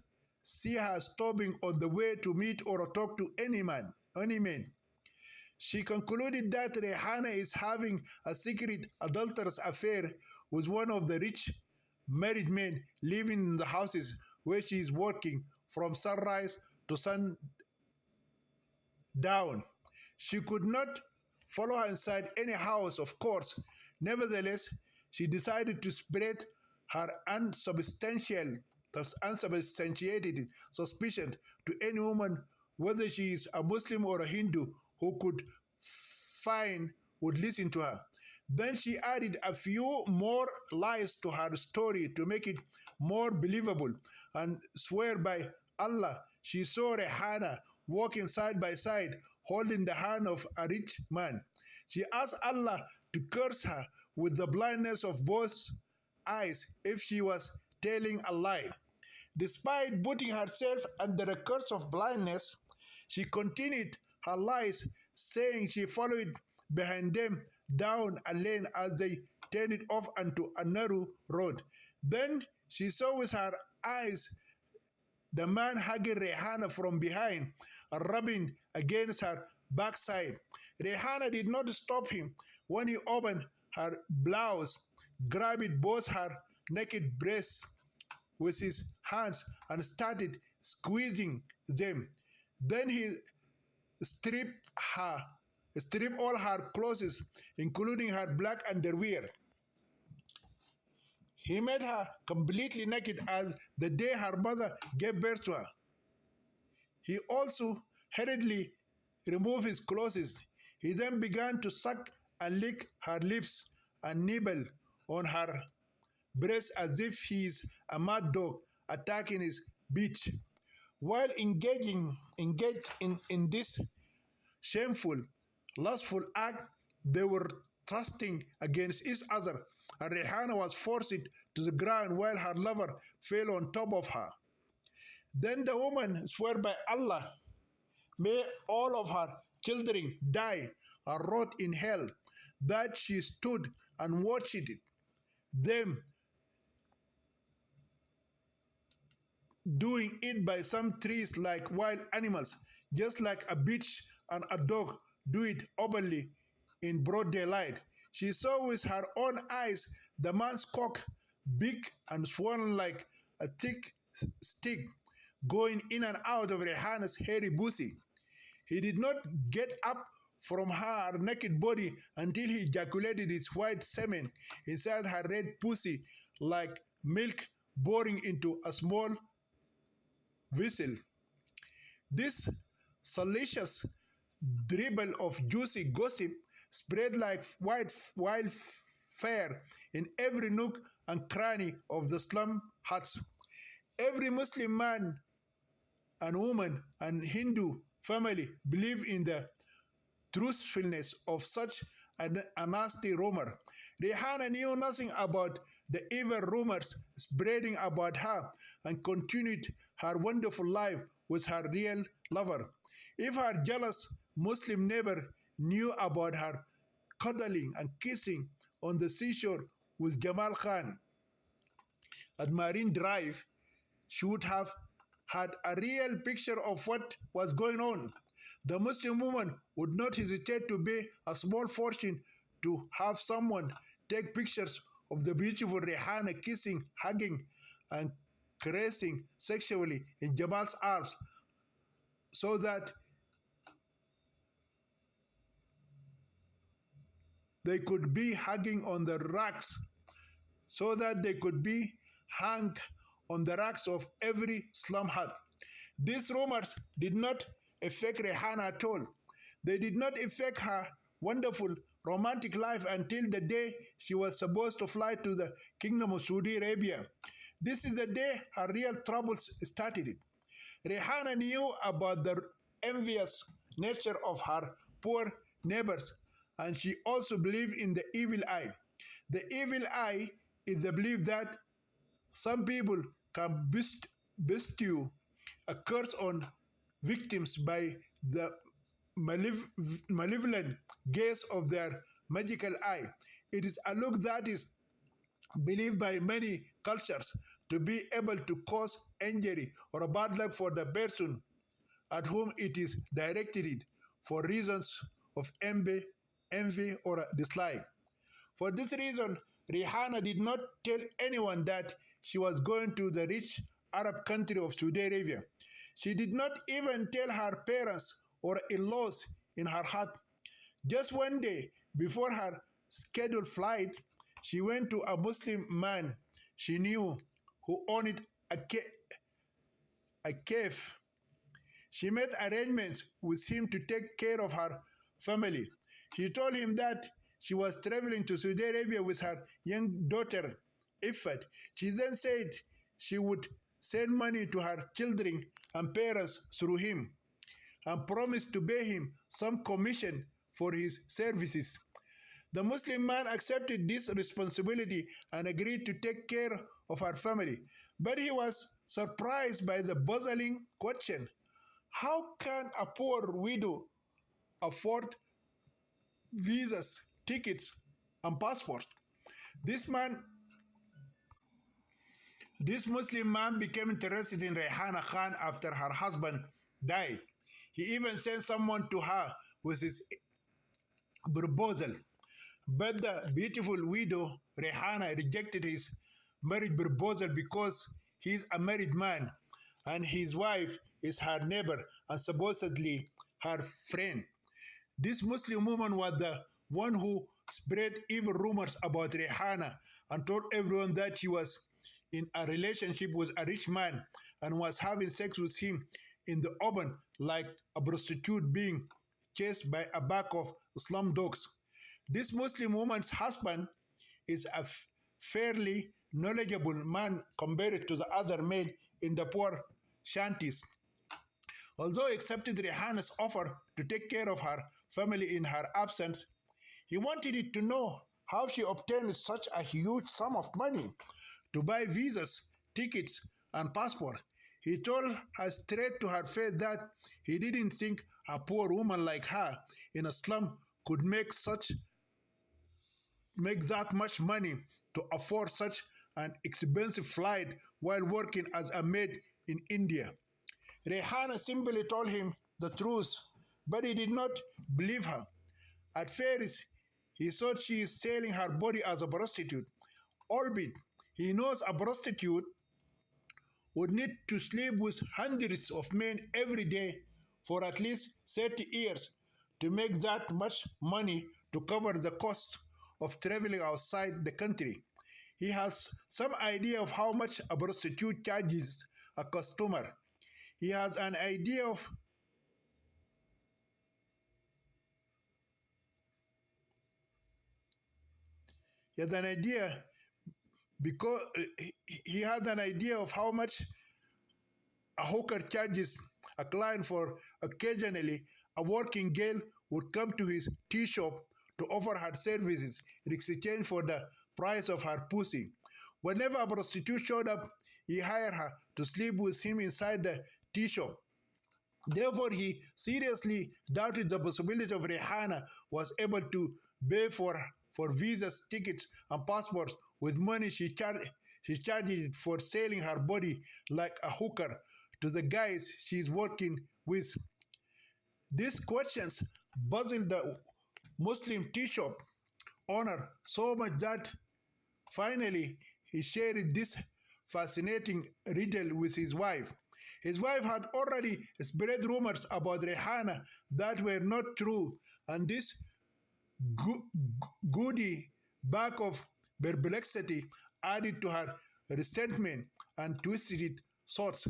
see her stopping on the way to meet or talk to any man. She concluded that Rehana is having a secret adulterous affair with one of the rich married men living in the houses where she is working from sunrise to sundown. She could not follow her inside any house, of course. Nevertheless, she decided to spread her unsubstantiated suspicion to any woman, whether she is a Muslim or a Hindu, who could find would listen to her. Then she added a few more lies to her story to make it more believable and swear by Allah she saw Rehana walking side by side holding the hand of a rich man. She asked Allah to curse her with the blindness of both eyes if she was telling a lie. Despite putting herself under the curse of blindness, she continued her lies, saying she followed behind them down a lane as they turned off onto a narrow road. Then she saw with her eyes the man hugging Rehana from behind and rubbing against her backside. Rehana did not stop him when he opened her blouse, grabbed both her naked breasts with his hands and started squeezing them. Then he stripped all her clothes, including her black underwear. He made her completely naked as the day her mother gave birth to her. He also hurriedly removed his clothes. He then began to suck and lick her lips and nibble on her breast as if he is a mad dog attacking his bitch. While engaged in this shameful, lustful act, they were thrusting against each other, and Rehana was forced to the ground while her lover fell on top of her. Then the woman swore by Allah, may all of her children die and rot in hell, that she stood and watched them doing it by some trees like wild animals, just like a bitch and a dog do it openly in broad daylight. She saw with her own eyes the man's cock, big and swollen like a thick stick, going in and out of Rehana's hairy pussy. He did not get up from her naked body until he ejaculated his white semen inside her red pussy like milk pouring into a small vessel. This salacious dribble of juicy gossip spread like wildfire in every nook and cranny of the slum huts. Every Muslim man and woman and Hindu family believed in the truthfulness of such a nasty rumor. Rehana knew nothing about the evil rumors spreading about her and continued her wonderful life with her real lover. If her jealous Muslim neighbor knew about her cuddling and kissing on the seashore with Jamal Khan at Marine Drive, she would have had a real picture of what was going on. The Muslim woman would not hesitate to pay a small fortune to have someone take pictures of the beautiful Rehana kissing, hugging, and caressing sexually in Jamal's arms so that they could be hugging on the racks, so that they could be hung on the racks of every slum hut. These rumors did not affect Rehana at all. They did not affect her wonderful romantic life until the day she was supposed to fly to the Kingdom of Saudi Arabia. This is the day her real troubles started. Rehana knew about the envious nature of her poor neighbors and she also believed in the evil eye. The evil eye is the belief that some people can bestow a curse on victims by the malevolent gaze of their magical eye. It is a look that is believed by many cultures to be able to cause injury or bad luck for the person at whom it is directed for reasons of envy or dislike. For this reason, Rihanna did not tell anyone that she was going to the rich Arab country of Saudi Arabia. She did not even tell her parents or in-laws in her heart. Just one day before her scheduled flight, she went to a Muslim man she knew who owned a cave. She made arrangements with him to take care of her family. She told him that she was traveling to Saudi Arabia with her young daughter, Ifat. She then said she would send money to her children and parents through him and promised to pay him some commission for his services. The Muslim man accepted this responsibility and agreed to take care of her family. But he was surprised by the puzzling question: how can a poor widow afford visas, tickets, and passports? This Muslim man became interested in Rehana Khan after her husband died. He even sent someone to her with his proposal. But the beautiful widow, Rehana, rejected his marriage proposal because he is a married man and his wife is her neighbor and supposedly her friend. This Muslim woman was the one who spread evil rumors about Rehana and told everyone that she was in a relationship with a rich man and was having sex with him in the open like a prostitute being chased by a pack of slum dogs. This Muslim woman's husband is a fairly knowledgeable man compared to the other men in the poor shanties. Although he accepted Rehana's offer to take care of her family in her absence, he wanted it to know how she obtained such a huge sum of money to buy visas, tickets, and passport. He told her straight to her face that he didn't think a poor woman like her in a slum could make that much money to afford such an expensive flight while working as a maid in India. Rehana simply told him the truth, but he did not believe her. At first, he thought she is selling her body as a prostitute, albeit he knows a prostitute would need to sleep with hundreds of men every day for at least 30 years to make that much money to cover the cost of traveling outside the country. He has some idea of how much a prostitute charges a customer. He has an idea of he has an idea because he had an idea of how much a hooker charges a client for occasionally a working girl would come to his tea shop to offer her services in exchange for the price of her pussy. Whenever a prostitute showed up, he hired her to sleep with him inside the tea shop. Therefore, he seriously doubted the possibility of Rihanna was able to pay for visas, tickets, and passports with money she charged for selling her body like a hooker to the guys she's working with. These questions puzzled the Muslim tea shop owner so much that finally he shared this fascinating riddle with his wife. His wife had already spread rumors about Rihanna that were not true, and this goody bag of perplexity added to her resentment and twisted thoughts.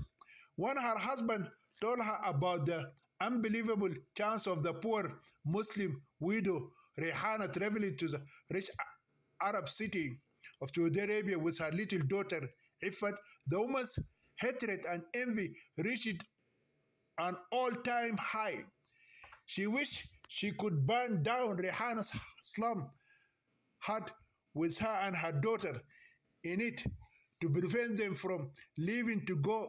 When her husband told her about the unbelievable chance of the poor Muslim widow Rihanna traveling to the rich Arab city of Saudi Arabia with her little daughter Ifat, the woman's hatred and envy reached an all-time high. She wished she could burn down Rehana's slum hut with her and her daughter in it to prevent them from leaving to go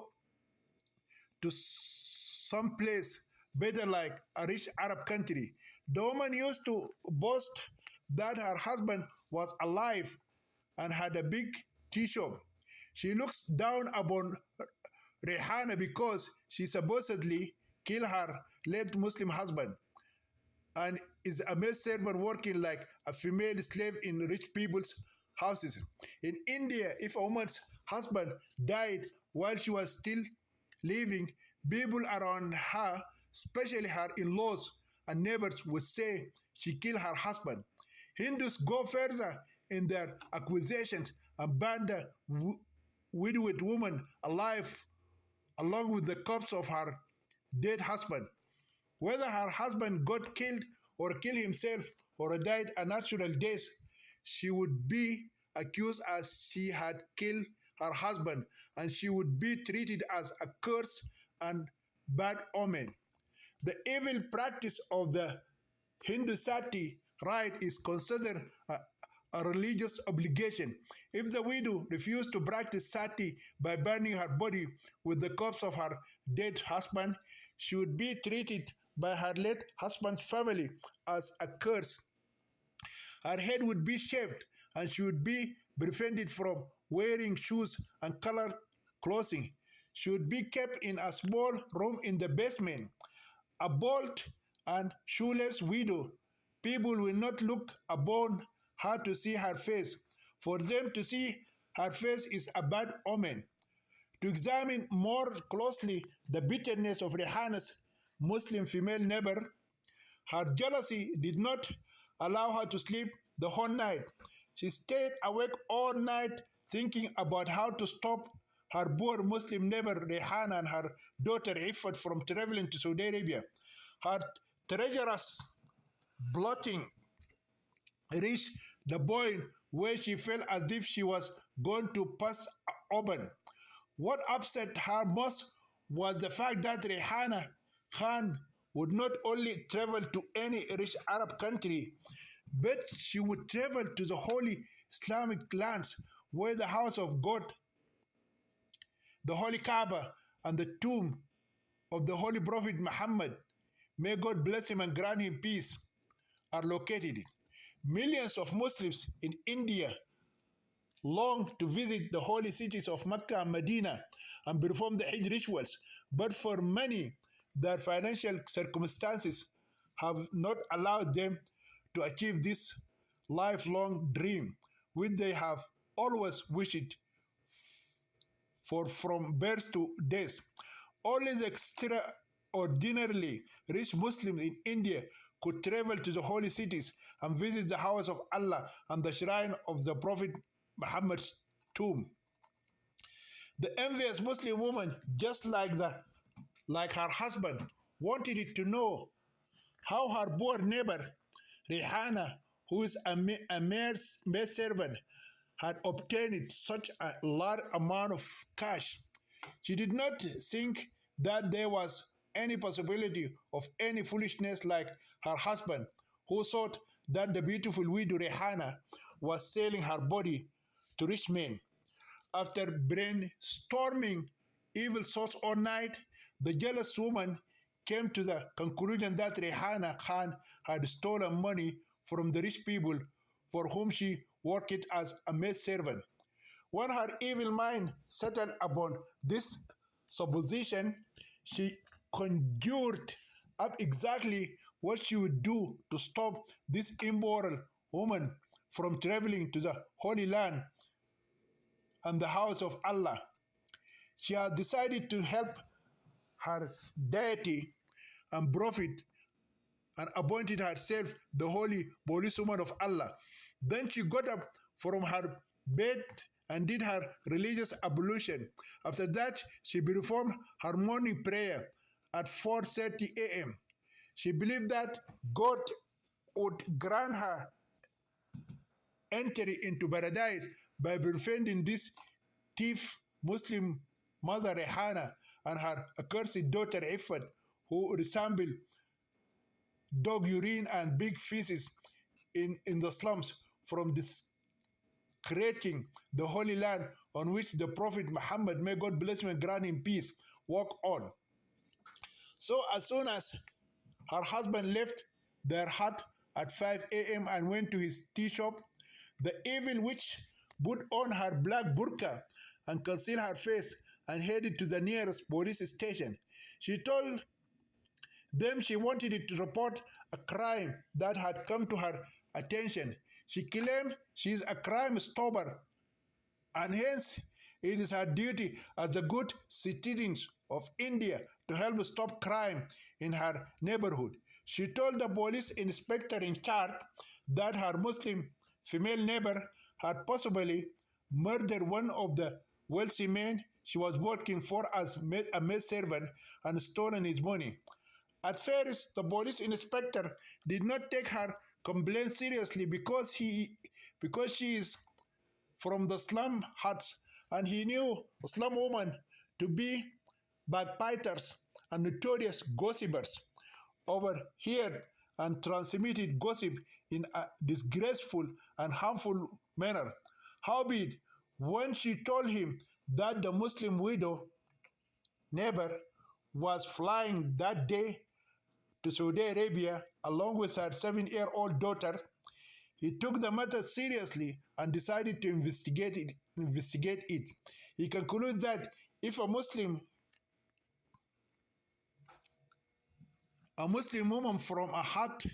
to some place better like a rich Arab country. The woman used to boast that her husband was alive and had a big tea shop. She looks down upon Rehana because she supposedly killed her late Muslim husband and is a maid servant working like a female slave in rich people's houses. In India, if a woman's husband died while she was still living, people around her, especially her in-laws and neighbors, would say she killed her husband. Hindus go further in their accusations and burn the widowed woman alive along with the corpse of her dead husband. Whether her husband got killed or killed himself or died a natural death, she would be accused as she had killed her husband, and she would be treated as a curse and bad omen. The evil practice of the Hindu sati rite is considered a religious obligation. If the widow refused to practice sati by burning her body with the corpse of her dead husband, she would be treated by her late husband's family as a curse. Her head would be shaved and she would be prevented from wearing shoes and colored clothing. She would be kept in a small room in the basement. A bald and shoeless widow, people will not look upon her to see her face. For them to see her face is a bad omen. To examine more closely the bitterness of Rehana's Muslim female neighbor, her jealousy did not allow her to sleep the whole night. She stayed awake all night thinking about how to stop her poor Muslim neighbor Rehana and her daughter Iffat from traveling to Saudi Arabia. Her treacherous plotting reached the point where she felt as if she was going to pass open. What upset her most was the fact that Rehana Khan would not only travel to any rich Arab country, but she would travel to the holy Islamic lands where the house of God, the holy Kaaba, and the tomb of the holy Prophet Muhammad, may God bless him and grant him peace, are located. Millions of Muslims in India long to visit the holy cities of Mecca and Medina and perform the Hajj rituals, but for many, their financial circumstances have not allowed them to achieve this lifelong dream, which they have always wished for from birth to death. Only the extraordinarily rich Muslims in India could travel to the holy cities and visit the house of Allah and the shrine of the Prophet Muhammad's tomb. The envious Muslim woman, just like her husband, wanted it to know how her poor neighbor Rehana, who is a mere servant, had obtained such a large amount of cash. She did not think that there was any possibility of any foolishness like her husband, who thought that the beautiful widow Rehana was selling her body to rich men. After brainstorming evil thoughts all night, the jealous woman came to the conclusion that Rehana Khan had stolen money from the rich people for whom she worked as a maid servant. When her evil mind settled upon this supposition, she conjured up exactly what she would do to stop this immoral woman from traveling to the Holy Land and the house of Allah. She had decided to help her deity and prophet and appointed herself the holy policewoman of Allah. Then she got up from her bed and did her religious ablution. After that, she performed her morning prayer at 4:30 a.m. She believed that God would grant her entry into paradise by befriending this thief Muslim mother Rehana and her accursed daughter Iffat, who resembled dog urine and big feces in the slums from desecrating the holy land on which the Prophet Muhammad, may God bless him and grant him peace, walk on. So as soon as her husband left their hut at 5 a.m. and went to his tea shop, the evil witch put on her black burqa and concealed her face and headed to the nearest police station. She told them she wanted to report a crime that had come to her attention. She claimed she is a crime stopper, and hence it is her duty as the good citizens of India to help stop crime in her neighborhood. She told the police inspector in charge that her Muslim female neighbor had possibly murdered one of the wealthy men she was working for as a maid servant and stolen his money. At first, the police inspector did not take her complaint seriously because she is from the slum huts, and he knew slum women to be backbiters and notorious gossipers, overheard and transmitted gossip in a disgraceful and harmful manner. Howbeit, when she told him that the Muslim widow neighbor was flying that day to Saudi Arabia along with her 7-year-old daughter, he took the matter seriously and decided to investigate it. He concluded that if a Muslim woman from a hut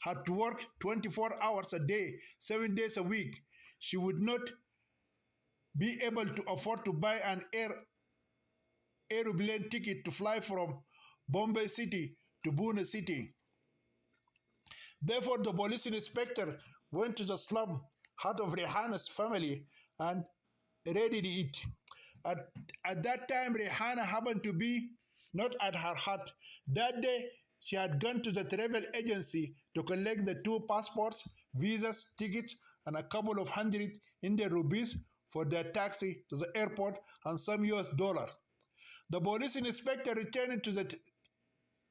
had to work 24 hours a day, 7 days a week, she would not be able to afford to buy an airplane ticket to fly from Bombay City to Pune City. Therefore, the police inspector went to the slum hut of Rehana's family and raided it. At that time, Rehana happened to be not at her hut. That day, she had gone to the travel agency to collect the 2 passports, visas, tickets, and a couple of hundred Indian rupees for their taxi to the airport and some US dollar. The police inspector returned to the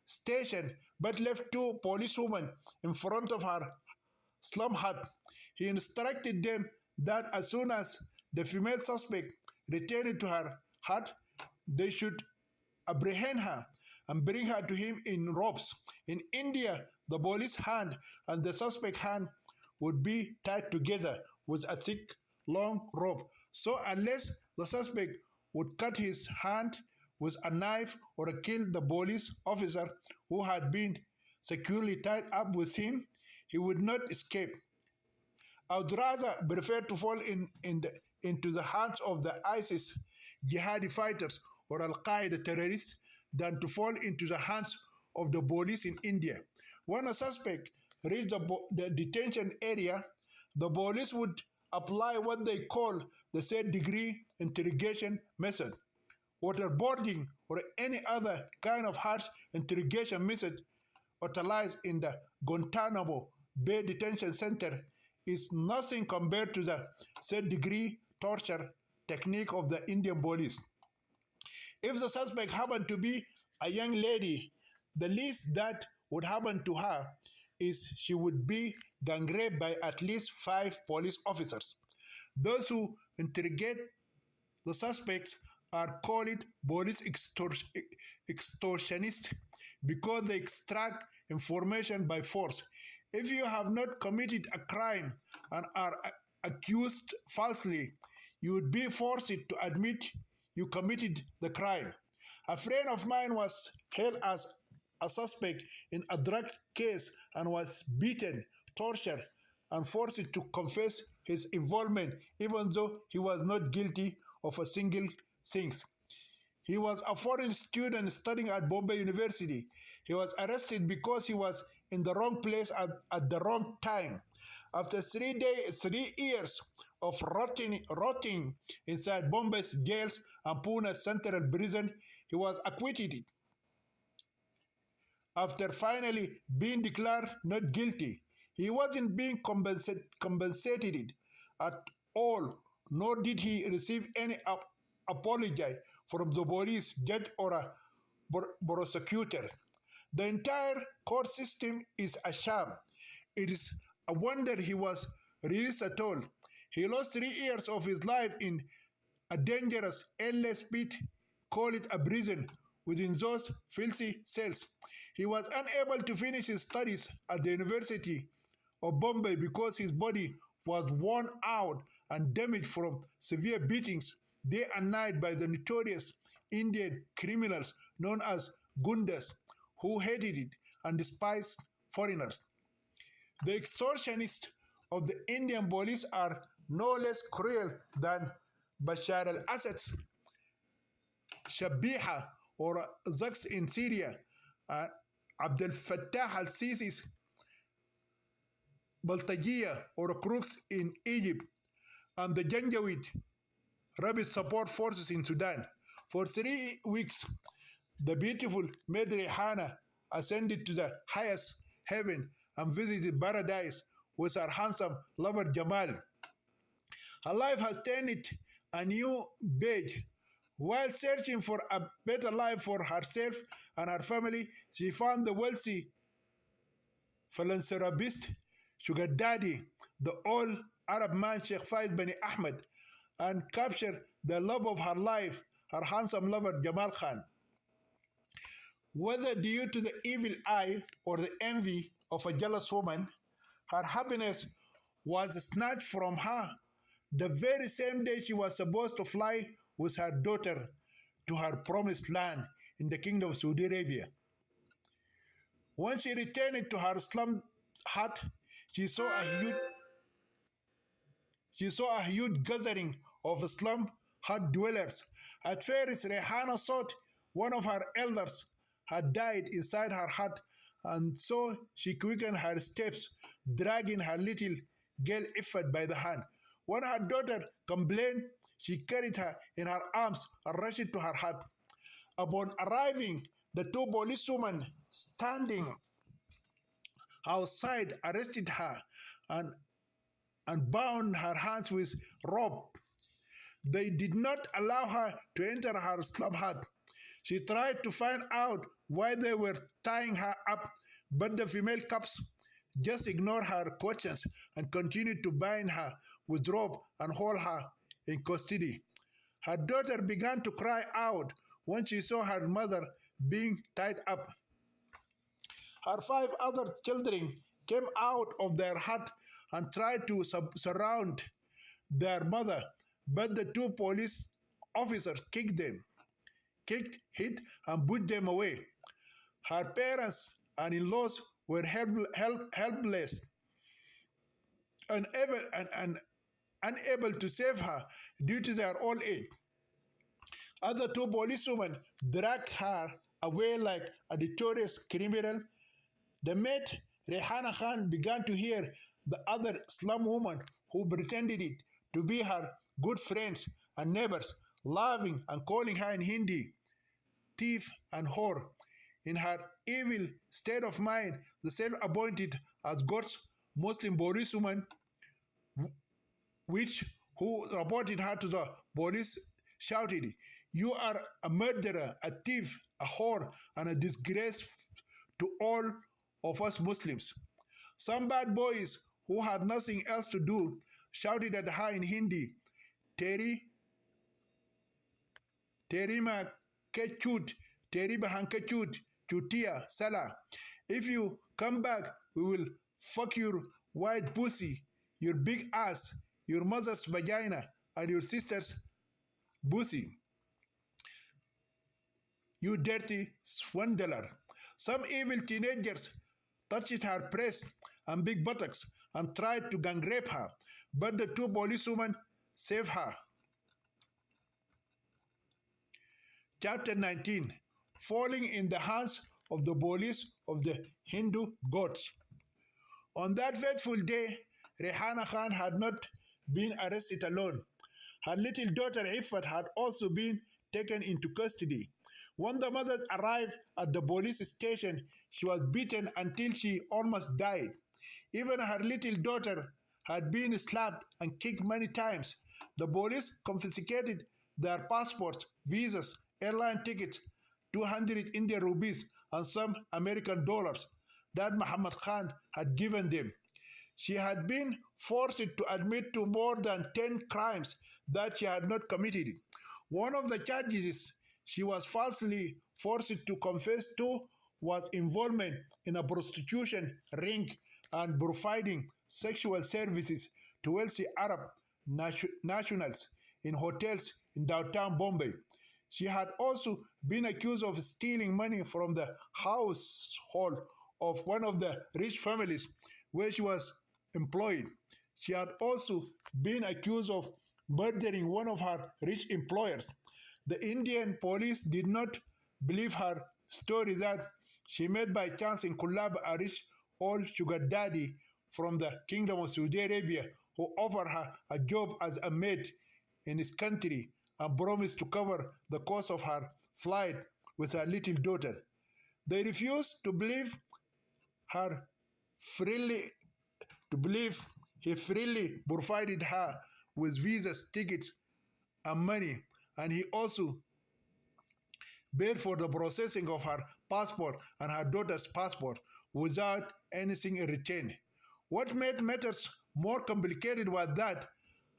station but left 2 policewomen in front of her slum hut. He instructed them that as soon as the female suspect returned to her hut, they should apprehend her and bring her to him in ropes. In India, the police hand and the suspect hand would be tied together with a thick, long rope. So unless the suspect would cut his hand with a knife or kill the police officer who had been securely tied up with him, he would not escape. I would rather prefer to fall into the hands of the ISIS jihadi fighters or Al-Qaeda terrorists than to fall into the hands of the police in India. When a suspect reached the detention area, the police would apply what they call the third-degree interrogation method, waterboarding, or any other kind of harsh interrogation method utilized in the Guantanamo Bay Detention Center is nothing compared to the third-degree torture technique of the Indian police. If the suspect happened to be a young lady, the least that would happen to her is she would be gang raped by at least 5 police officers. Those who interrogate the suspects are called police extortionists because they extract information by force. If you have not committed a crime and are accused falsely, you would be forced to admit you committed the crime. A friend of mine was held as a suspect in a drug case and was beaten, tortured, and forced to confess his involvement even though he was not guilty of a single thing. He was a foreign student studying at Bombay University. He was arrested because he was in the wrong place at the wrong time. After 3 years of rotting inside Bombay's jails and Pune's central prison, he was acquitted. After finally being declared not guilty, he wasn't being compensated at all, nor did he receive any apology from the police, judge, or a prosecutor. The entire court system is a sham. It is a wonder he was released at all. He lost 3 years of his life in a dangerous, endless pit, call it a prison, within those filthy cells. He was unable to finish his studies at the University of Bombay because his body was worn out and damaged from severe beatings day and night by the notorious Indian criminals known as Gundas, who hated it and despised foreigners. The extortionists of the Indian police are no less cruel than Bashar al-Assad's Shabiha or Zaks in Syria, Abdel Fattah al-Sisi's Baltajiya or crooks in Egypt, and the Janjaweed Rapid Support Forces in Sudan. For 3 weeks, the beautiful Maid Rehana ascended to the highest heaven and visited paradise with her handsome lover Jamal. Her life has turned it a new page. While searching for a better life for herself and her family, she found the wealthy philanthropist Sugar Daddy, the old Arab man Sheikh Faiz Bani Ahmed, and captured the love of her life, her handsome lover Jamal Khan. Whether due to the evil eye or the envy of a jealous woman, her happiness was snatched from her the very same day she was supposed to fly with her daughter to her promised land in the kingdom of Saudi Arabia. When she returned to her slum hut, she saw a huge gathering of slum hut dwellers. At first, Rehana thought one of her elders had died inside her hut, and so she quickened her steps, dragging her little girl Ifat by the hand. When her daughter complained, she carried her in her arms and rushed to her hut. Upon arriving, the two policewomen standing outside arrested her and bound her hands with rope. They did not allow her to enter her slum hut. She tried to find out why they were tying her up, but the female cops just ignored her questions and continued to bind her with rope and hold her in custody. Her daughter began to cry out when she saw her mother being tied up. Her 5 other children came out of their hut and tried to surround their mother, but the 2 police officers kicked, hit, and pushed them away. Her parents and in-laws were helpless, unable to save her due to their old age. Other 2 policewomen dragged her away like a notorious criminal. The maid, Rehana Khan, began to hear the other slum women who pretended it to be her good friends and neighbors, laughing and calling her in Hindi thief and whore. In her evil state of mind, the self-appointed as God's Muslim policewoman, who reported her to the police, shouted, "You are a murderer, a thief, a whore, and a disgrace to all of us Muslims." Some bad boys who had nothing else to do shouted at her in Hindi, Teri ma kechut, Teri bahan kechut, chutia, Salah. If you come back, we will fuck your white pussy, your big ass, your mother's vagina, and your sister's pussy. You dirty swindler. Some evil teenagers touched her breast and big buttocks and tried to gang rape her, but the 2 policewomen saved her. Chapter 19. Falling in the hands of the police of the Hindu gods. On that fateful day, Rehana Khan had not been arrested alone. Her little daughter Ifat had also been taken into custody. When the mother arrived at the police station, she was beaten until she almost died. Even her little daughter had been slapped and kicked many times. The police confiscated their passports, visas, airline tickets, 200 Indian rupees and some American dollars that Muhammad Khan had given them. She had been forced to admit to more than 10 crimes that she had not committed. One of the charges she was falsely forced to confess to was involvement in a prostitution ring and providing sexual services to wealthy Arab nationals in hotels in downtown Bombay. She had also been accused of stealing money from the household of one of the rich families where she was employed. She had also been accused of murdering one of her rich employers. The Indian police did not believe her story that she met by chance in Kulab a rich old sugar daddy from the Kingdom of Saudi Arabia who offered her a job as a maid in his country and promised to cover the cost of her flight with her little daughter. They refused to believe her freely to believe he freely provided her with visas, tickets, and money, and he also paid for the processing of her passport and her daughter's passport without anything in return. What made matters more complicated was that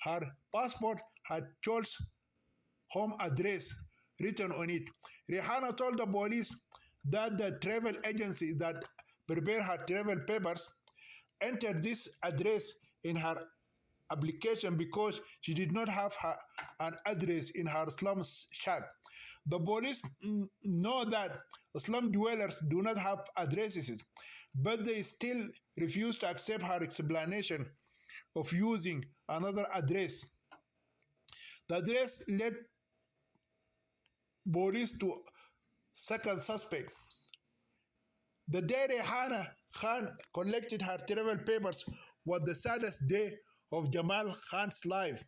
her passport had Chol's home address written on it. Rihanna told the police that the travel agency that prepared her travel papers entered this address in her application because she did not have an address in her slum shack. The police know that slum dwellers do not have addresses, but they still refuse to accept her explanation of using another address. The address led police to second suspect. The day Rehana Khan collected her travel papers was the saddest day of Jamal Khan's life.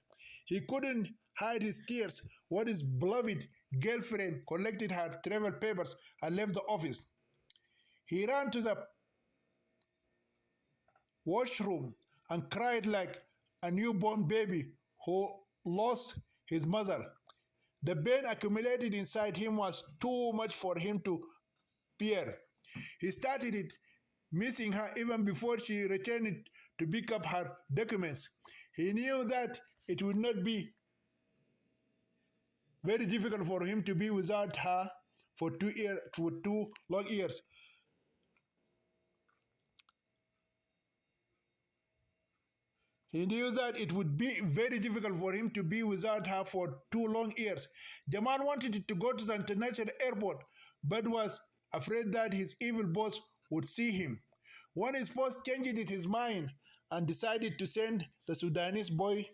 He couldn't hide his tears when his beloved girlfriend collected her travel papers and left the office. He ran to the washroom and cried like a newborn baby who lost his mother. The pain accumulated inside him was too much for him to bear. He started it, missing her even before she returned to pick up her documents. He knew that it would not be very difficult for him to be without her for 2 long years. He knew that it would be very difficult for him to be without her for 2 long years. Jamal wanted to go to the international airport, but was afraid that his evil boss would see him. When his boss changed his mind and decided to send the Sudanese boy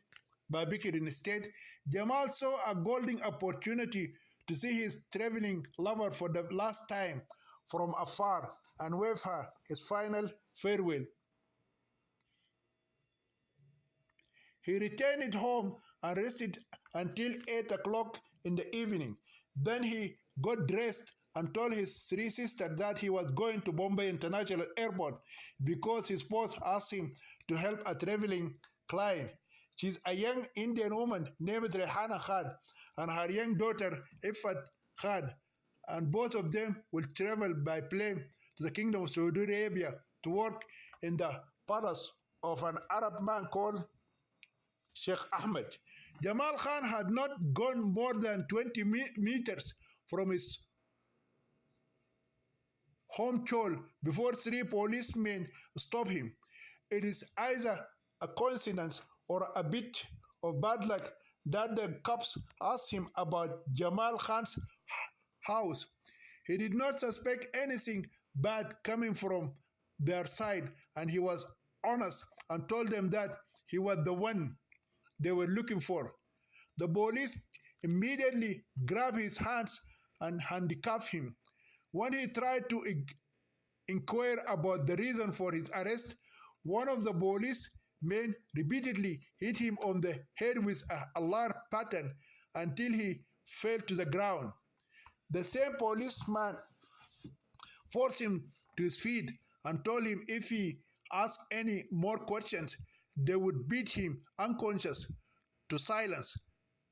Babikir instead, Jamal saw a golden opportunity to see his traveling lover for the last time from afar and wave her his final farewell. He returned home and rested until 8 o'clock in the evening. Then he got dressed and told his 3 sisters that he was going to Bombay International Airport because his boss asked him to help a traveling client. She's a young Indian woman named Rehana Khan and her young daughter Ifat Khan, and both of them will travel by plane to the Kingdom of Saudi Arabia to work in the palace of an Arab man called Sheikh Ahmed. Jamal Khan had not gone more than 20 meters from his home chol before 3 policemen stopped him. It is either a coincidence or a bit of bad luck that the cops asked him about Jamal Khan's house. He did not suspect anything bad coming from their side, and he was honest and told them that he was the one they were looking for. The police immediately grabbed his hands and handcuffed him. When he tried to inquire about the reason for his arrest, one of the police men repeatedly hit him on the head with a large pattern until he fell to the ground. The same policeman forced him to his feet and told him if he asked any more questions, they would beat him unconscious to silence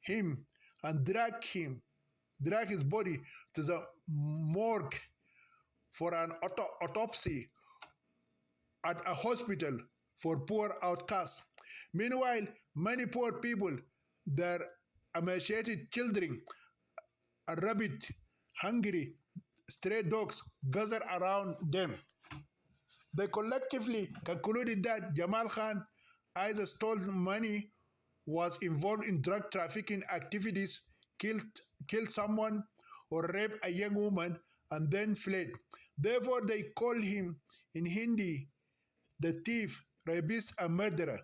him and drag him drag his body to the morgue for an autopsy at a hospital for poor outcasts. Meanwhile, many poor people, their emaciated children, a rabbit, hungry, stray dogs gather around them. They collectively concluded that Jamal Khan either stole money, was involved in drug trafficking activities, killed someone, or raped a young woman and then fled. Therefore, they called him in Hindi the thief, rapist, and murderer.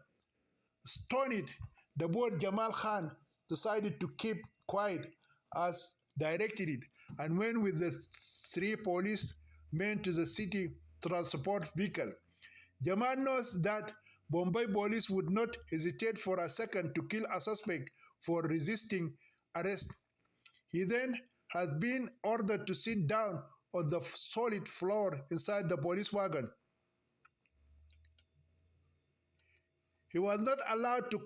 Stunned, the boy Jamal Khan decided to keep quiet as directed it and went with the 3 policemen to the city transport vehicle. Jamal knows that Bombay police would not hesitate for a second to kill a suspect for resisting arrest. He then has been ordered to sit down on the solid floor inside the police wagon. He was not allowed to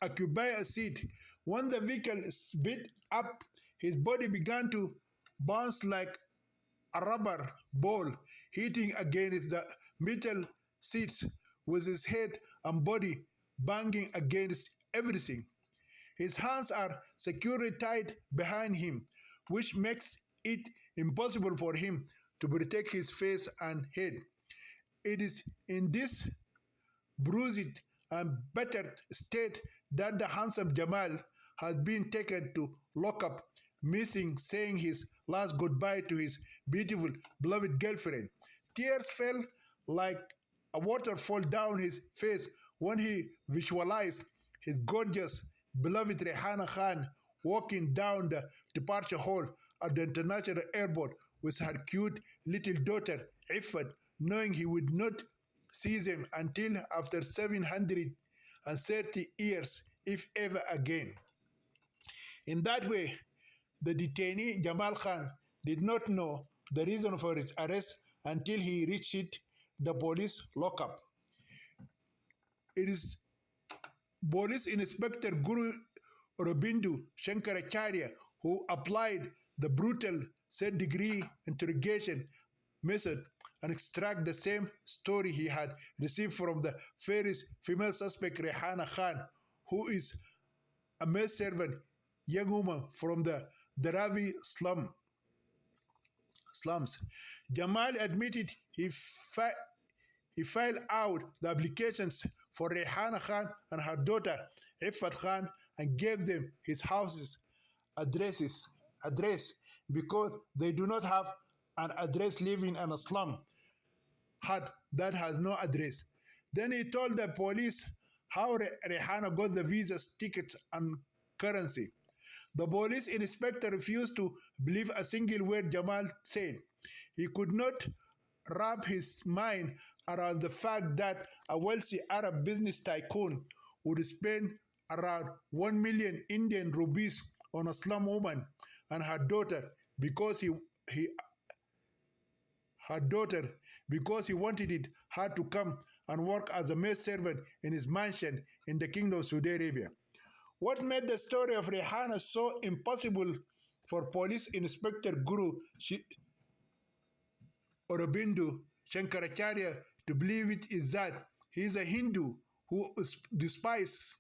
occupy a seat. When the vehicle sped up, his body began to bounce like a rubber ball, hitting against the metal seats with his head and body banging against everything. His hands are securely tied behind him, which makes it impossible for him to protect his face and head. It is in this bruised and battered state that the handsome Jamal has been taken to lockup, missing saying his last goodbye to his beautiful, beloved girlfriend. Tears fell like a waterfall down his face when he visualized his gorgeous, beloved Rehana Khan walking down the departure hall at the international airport with her cute little daughter, Iffat, knowing he would not see them until after 730 years, if ever again. In that way, the detainee Jamal Khan did not know the reason for his arrest until he reached the police lockup. It is Police Inspector Guru Robindu Shankaracharya who applied the brutal third-degree interrogation method and extract the same story he had received from the fairest female suspect Rehana Khan, who is a maid-servant young woman from the Dharavi slums. Jamal admitted he filed out the applications for Rehana Khan and her daughter Iffat Khan and gave them his house's address because they do not have an address living in a slum hut that has no address. Then he told the police how Rehana got the visas, tickets, and currency. The police inspector refused to believe a single word Jamal said. He could not wrap his mind around the fact that a wealthy Arab business tycoon would spend around 1 million Indian rupees on a slum woman and her daughter because he wanted her to come and work as a maid servant in his mansion in the Kingdom of Saudi Arabia. What made the story of Rehana so impossible for Police Inspector Guru Aurobindo Shankaracharya to believe it is that he is a Hindu who despises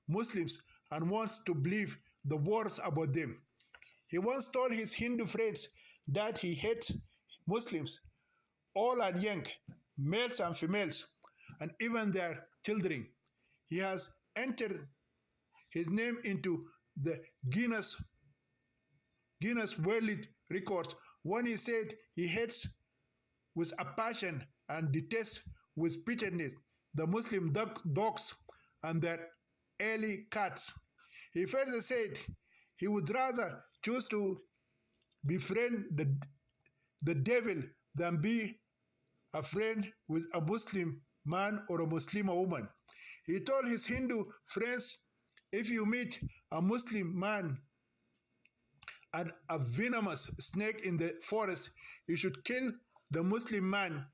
Muslims and wants to believe the worst about them. He once told his Hindu friends that he hates Muslims, all are young, males and females, and even their children. He has entered his name into the Guinness World Records when he said he hates with a passion and detests with bitterness the Muslim dogs and their early cats. He further said he would rather choose to befriend the devil than be a friend with a Muslim man or a Muslim woman. He told his Hindu friends, if you meet a Muslim man and a venomous snake in the forest, you should kill the Muslim man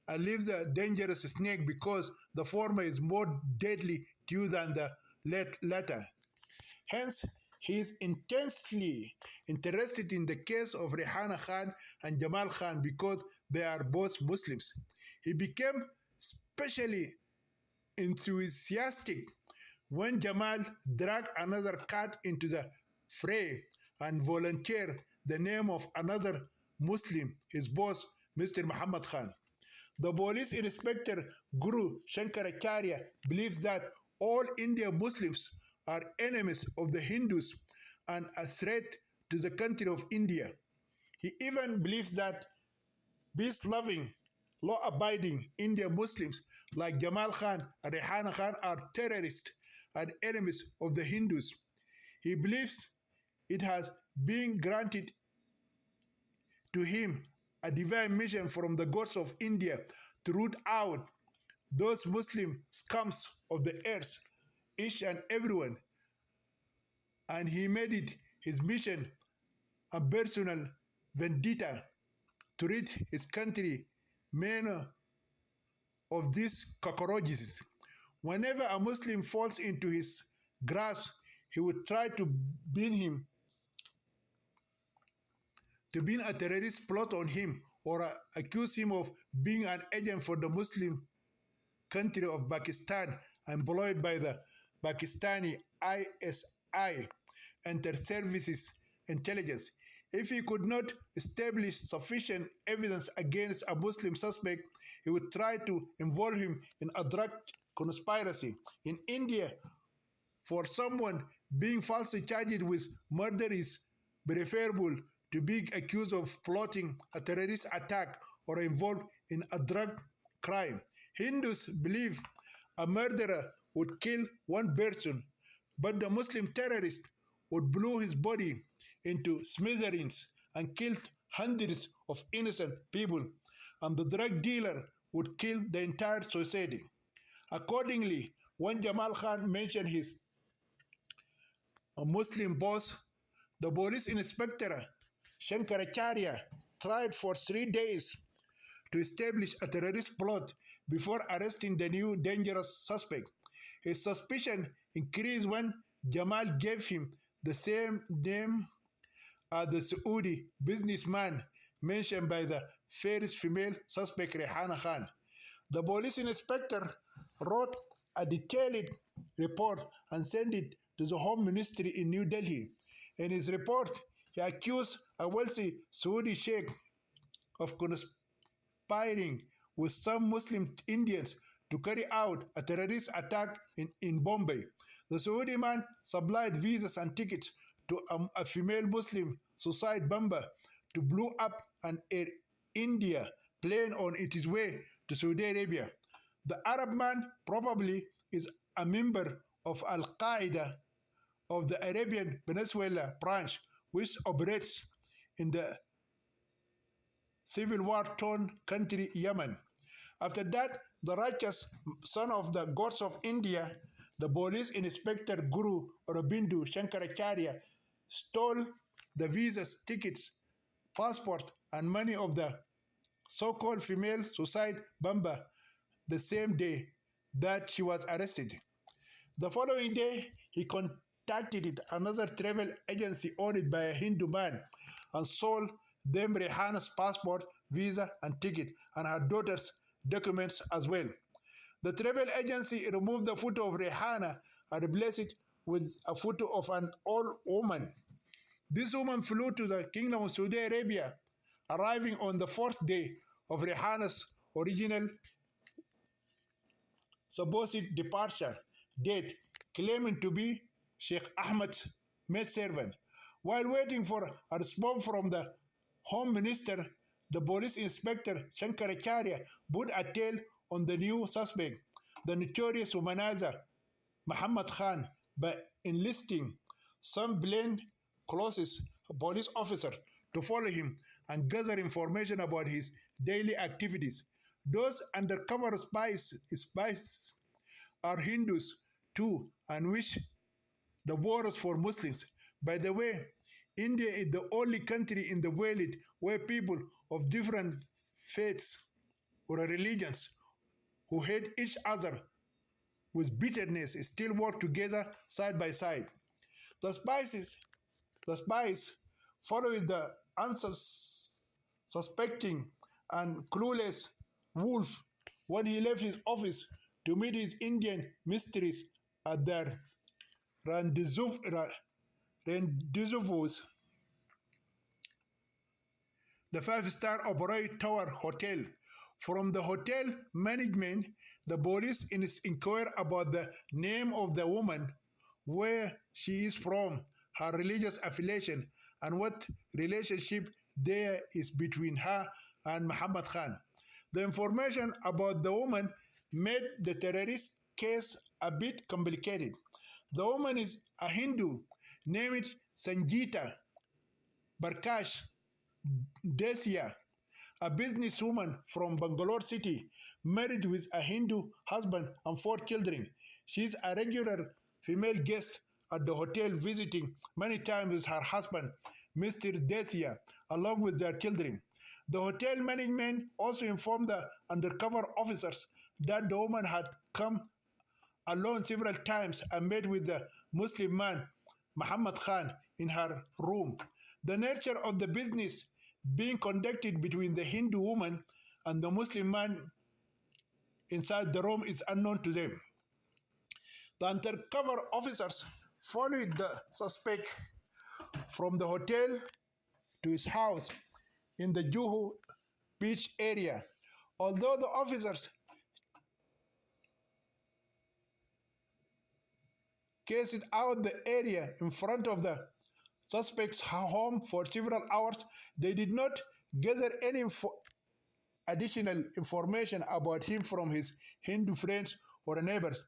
and leave the dangerous snake because the former is more deadly to you than the latter. Hence, He is intensely interested in the case of Rehana Khan and Jamal Khan because they are both Muslims. He became especially enthusiastic when Jamal dragged another cat into the fray and volunteered the name of another Muslim, his boss, Mr. Muhammad Khan. The police inspector Guru Shankaracharya believes that all Indian Muslims are enemies of the Hindus and a threat to the country of India. He even believes that peace-loving, law-abiding Indian Muslims like Jamal Khan and Rehana Khan are terrorists and enemies of the Hindus. He believes it has been granted to him a divine mission from the gods of India to root out those Muslim scums of the earth, each and everyone, and he made it his mission a personal vendetta to rid his country men of these cockroaches. Whenever a Muslim falls into his grasp, he would try to pin a terrorist plot on him or accuse him of being an agent for the Muslim country of Pakistan employed by the Pakistani ISI, Inter-Services Intelligence. If he could not establish sufficient evidence against a Muslim suspect, he would try to involve him in a drug conspiracy. In India, for someone being falsely charged with murder is preferable to be accused of plotting a terrorist attack or involved in a drug crime. Hindus believe a murderer would kill one person, but the Muslim terrorist would blow his body into smithereens and kill hundreds of innocent people, and the drug dealer would kill the entire society. Accordingly, when Jamal Khan mentioned his Muslim boss, the police inspector Shankaracharya tried for 3 days to establish a terrorist plot before arresting the new dangerous suspect. His suspicion increased when Jamal gave him the same name as the Saudi businessman mentioned by the first female suspect, Rehana Khan. The police inspector wrote a detailed report and sent it to the Home Ministry in New Delhi. In his report, he accused a wealthy Saudi sheikh of conspiring with some Muslim Indians to carry out a terrorist attack in Bombay. The Saudi man supplied visas and tickets to a female Muslim suicide bomber to blow up an Air India plane on its way to Saudi Arabia. The Arab man probably is a member of Al-Qaeda of the Arabian Peninsula branch, which operates in the civil war-torn country Yemen. After that, the righteous son of the gods of India, the police inspector Guru Aurobindo Shankaracharya, stole the visas, tickets, passport, and money of the so-called female suicide bomber the same day that she was arrested. The following day, he contacted another travel agency owned by a Hindu man and sold them Rehana's passport, visa, and ticket, and her daughter's documents as well. The travel agency removed the photo of Rehana and replaced it with a photo of an old woman. This woman flew to the Kingdom of Saudi Arabia, arriving on the fourth day of Rehana's original supposed departure date, claiming to be Sheikh Ahmad's maidservant. While waiting for a response from the Home Minister, the police inspector Shankaracharya put a tail on the new suspect, the notorious womanizer Muhammad Khan, by enlisting some plainclothes police officer to follow him and gather information about his daily activities. Those undercover spies are Hindus too and wish the wars for Muslims. By the way, India is the only country in the world where people of different faiths or religions who hate each other with bitterness still work together side by side. The spies, following the unsuspecting and clueless Wolf when he left his office to meet his Indian mistresses at their rendezvous, the five-star Oberoi Tower Hotel. From the hotel management, the police inquire about the name of the woman, where she is from, her religious affiliation, and what relationship there is between her and Muhammad Khan. The information about the woman made the terrorist case a bit complicated. The woman is a Hindu named Sangeeta Barkash Desia, a businesswoman from Bangalore City, married with a Hindu husband and 4 children. She is a regular female guest at the hotel, visiting many times with her husband, Mr. Desia, along with their children. The hotel management also informed the undercover officers that the woman had come alone several times and met with the Muslim man, Muhammad Khan, in her room. The nature of the business being conducted between the Hindu woman and the Muslim man inside the room is unknown to them. The undercover officers followed the suspect from the hotel to his house in the Juhu Beach area. Although the officers cased out the area in front of the suspect's home for several hours, they did not gather any additional information about him from his Hindu friends or neighbors,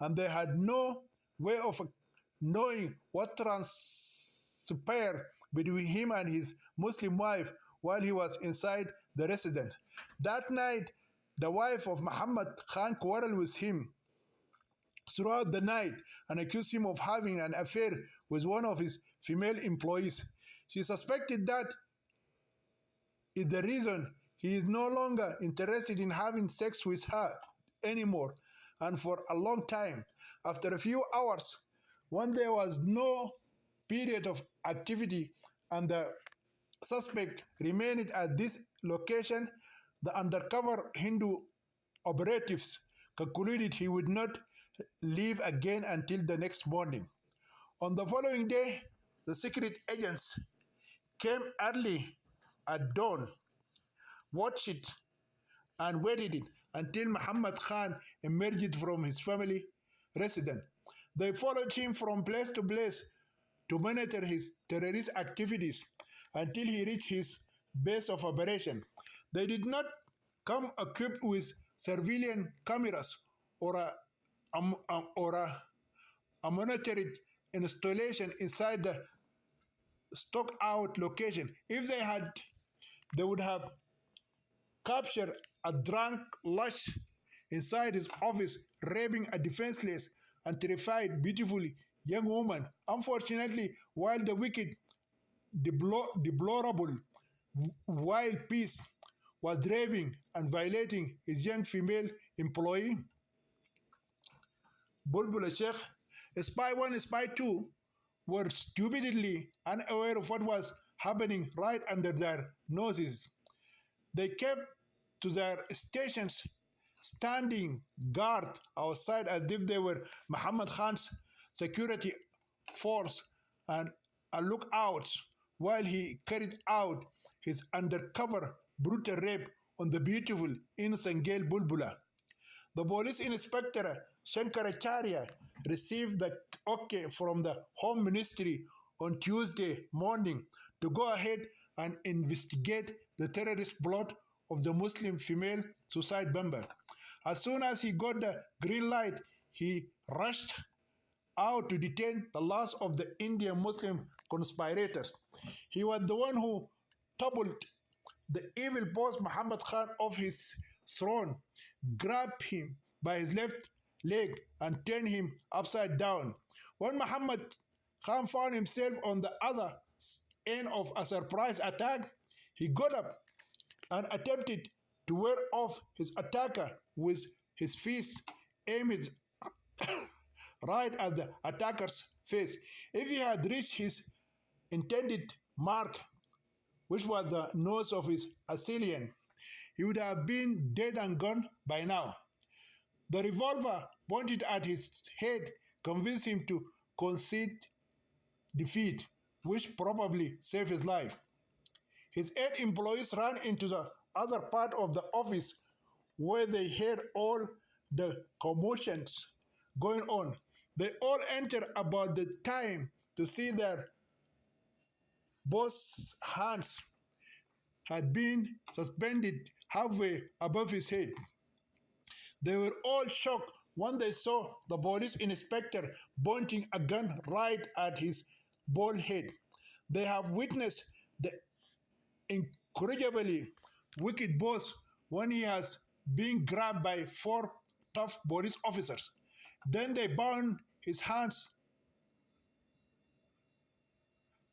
and they had no way of knowing what transpired between him and his Muslim wife while he was inside the residence. That night, the wife of Muhammad Khan quarreled with him throughout the night and accused him of having an affair with one of his female employees. She suspected that is the reason he is no longer interested in having sex with her anymore, and for a long time. After a few hours, when there was no period of activity and the suspect remained at this location, the undercover Hindu operatives concluded he would not leave again until the next morning. On the following day, the secret agents came early at dawn, watched and waited until Muhammad Khan emerged from his family residence. They followed him from place to place to monitor his terrorist activities until he reached his base of operation. They did not come equipped with surveillance cameras or a monitoring installation inside the stock out location. If they had, they would have captured a drunk lush inside his office, raping a defenseless and terrified, beautiful young woman. Unfortunately, while the wicked, deplorable wild beast was raping and violating his young female employee, Bulbul Sheikh, Spy 1 and Spy 2 were stupidly unaware of what was happening right under their noses. They kept to their stations, standing guard outside as if they were Muhammad Khan's security force and a lookout while he carried out his undercover brutal rape on the beautiful innocent girl Bulbula. The police inspector Shankaracharya received the okay from the Home Ministry on Tuesday morning to go ahead and investigate the terrorist plot of the Muslim female suicide bomber. As soon as he got the green light, he rushed out to detain the last of the Indian Muslim conspirators. He was the one who toppled the evil boss Muhammad Khan off his throne, grabbed him by his left leg and turned him upside down. When Muhammad Khan found himself on the other end of a surprise attack, he got up and attempted to wear off his attacker with his fist aimed right at the attacker's face. If he had reached his intended mark, which was the nose of his assailant, he would have been dead and gone by now. The revolver pointed at his head convinced him to concede defeat, which probably saved his life. His 8 employees ran into the other part of the office where they heard all the commotions going on. They all entered about the time to see their boss's hands had been suspended halfway above his head. They were all shocked when they saw the police inspector pointing a gun right at his bald head. They have witnessed the incredibly wicked boss when he has been grabbed by 4 tough police officers. Then they bound his hands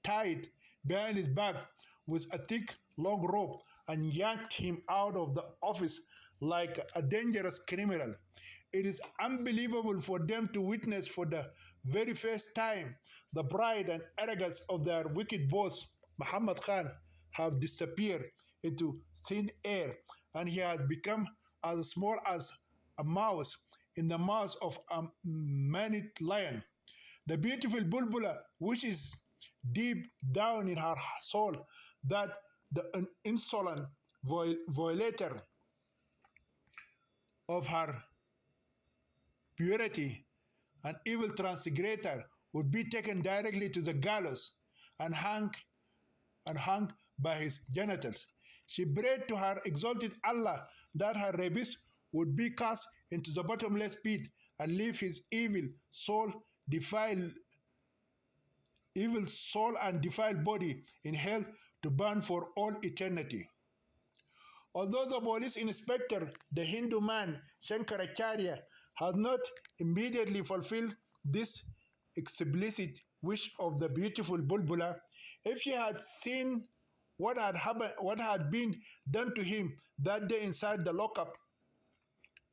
tied behind his back with a thick, long rope and yanked him out of the office like a dangerous criminal. It is unbelievable for them to witness for the very first time the pride and arrogance of their wicked boss, Muhammad Khan, have disappeared into thin air, and he has become as small as a mouse in the mouth of a maned lion. The beautiful Bulbula, which is deep down in her soul, that the insolent violator of her purity, an evil transgressor, would be taken directly to the gallows and hung by his genitals. She prayed to her exalted Allah that her rabbis would be cast into the bottomless pit and leave his evil soul and defiled body in hell to burn for all eternity. Although the police inspector, the Hindu man Shankaracharya, has not immediately fulfilled this explicit wish of the beautiful Bulbula, if she had seen what had been done to him that day inside the lockup,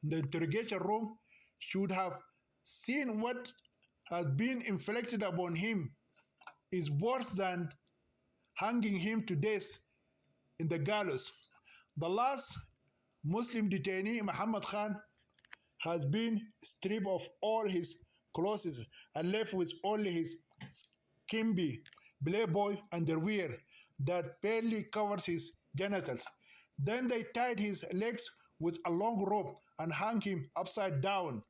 the interrogation room, she would have seen what has been inflicted upon him is worse than hanging him to death in the gallows. The last Muslim detainee, Muhammad Khan, has been stripped of all his clothes and left with only his skimpy playboy underwear that barely covers his genitals. Then they tied his legs with a long rope and hung him upside down.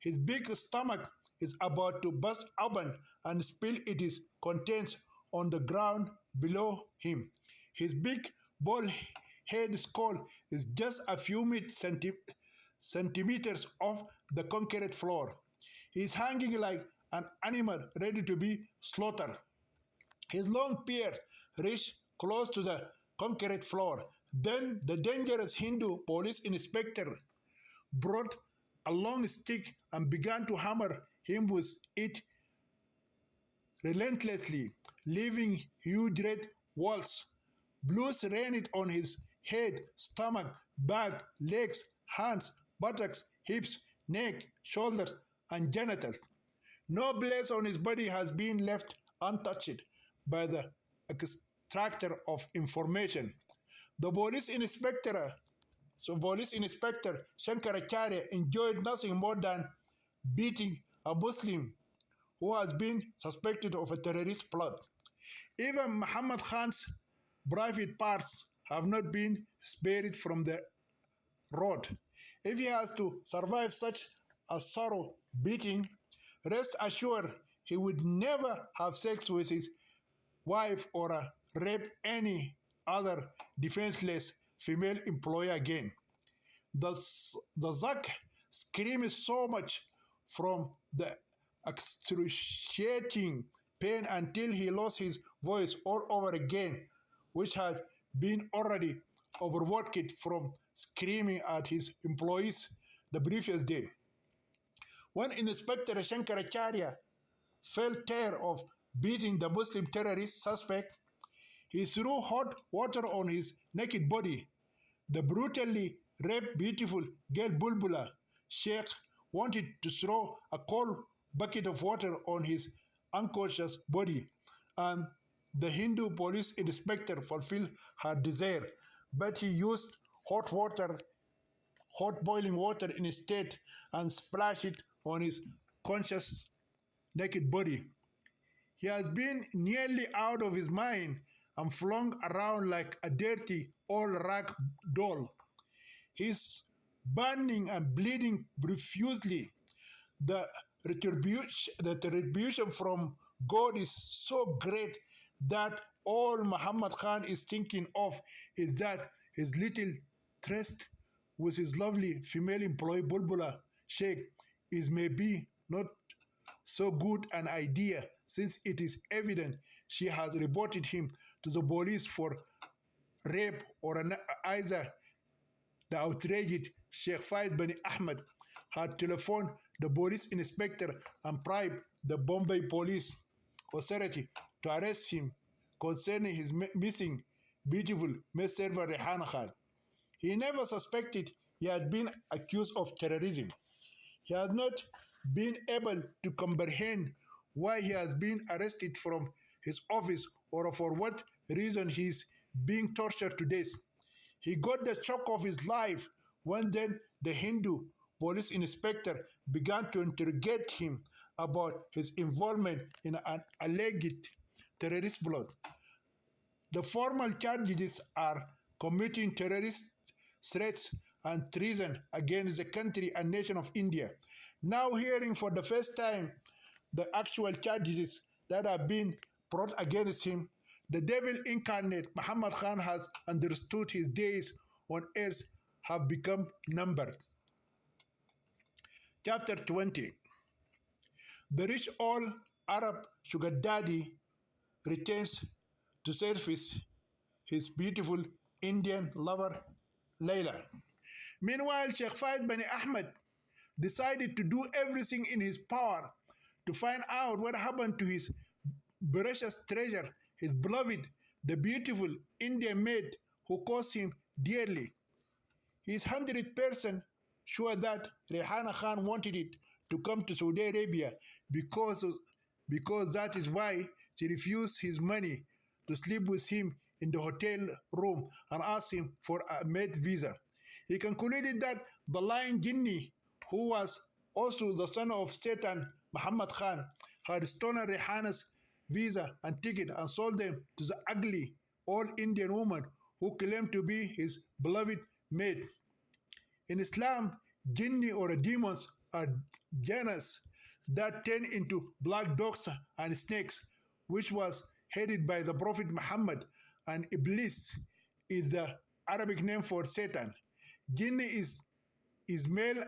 His big stomach is about to burst open and spill its contents on the ground below him. His big bald head skull is just a few centimeters off the concrete floor. He is hanging like an animal ready to be slaughtered. His long beard reached close to the concrete floor. Then the dangerous Hindu police inspector brought a long stick and began to hammer him with it relentlessly, leaving huge red welts. Blood rained on his head, stomach, back, legs, hands, buttocks, hips, neck, shoulders, and genitals. No place on his body has been left untouched by the extractor of information. The police inspector Shankaracharya enjoyed nothing more than beating a Muslim who has been suspected of a terrorist plot. Even Muhammad Khan's private parts have not been spared from the rod. If he has to survive such a thorough beating, rest assured he would never have sex with his wife or rape any other defenseless female employee again. The Zak screamed so much from the excruciating pain until he lost his voice all over again, which had been already overworked from screaming at his employees the previous day. When Inspector Shankaracharya felt tired of beating the Muslim terrorist suspect, he threw hot water on his naked body. The brutally raped beautiful girl Bulbula Sheikh wanted to throw a cold bucket of water on his unconscious body, and the Hindu police inspector fulfilled her desire, but he used hot boiling water instead, and splashed it on his conscious naked body. He has been nearly out of his mind and flung around like a dirty old rag doll. He's burning and bleeding profusely. The retribution from God is so great that all Muhammad Khan is thinking of is that his little tryst with his lovely female employee Bulbula Sheikh is maybe not so good an idea, since it is evident she has reported him to the police for rape, or either the outraged Sheikh Faiz bin Ahmed had telephoned the police inspector and bribed the Bombay police authority to arrest him concerning his missing beautiful maid servant Rehana Khan. He never suspected he had been accused of terrorism. He has not been able to comprehend why he has been arrested from his office or for what reason he is being tortured to death. He got the shock of his life when then the Hindu police inspector began to interrogate him about his involvement in an alleged terrorist plot. The formal charges are committing terrorist threats and treason against the country and nation of India. Now hearing for the first time the actual charges that have been brought against him, the devil incarnate Muhammad Khan has understood his days on earth have become numbered. Chapter 20. The rich old Arab sugar daddy returns to surface his beautiful Indian lover Layla. Meanwhile, Sheikh Faiz bin Ahmed decided to do everything in his power to find out what happened to his precious treasure, his beloved, the beautiful Indian maid who cost him dearly. He is 100% sure that Rehana Khan wanted it to come to Saudi Arabia because that is why she refused his money to sleep with him in the hotel room and asked him for a maid visa. He concluded that the lying Jinni, who was also the son of Satan, Muhammad Khan, had stolen Rehana's visa and ticket and sold them to the ugly old Indian woman who claimed to be his beloved maid. In Islam, Jinni or demons are genus that turn into black dogs and snakes, which was headed by the Prophet Muhammad, and Iblis is the Arabic name for Satan. Jinni is male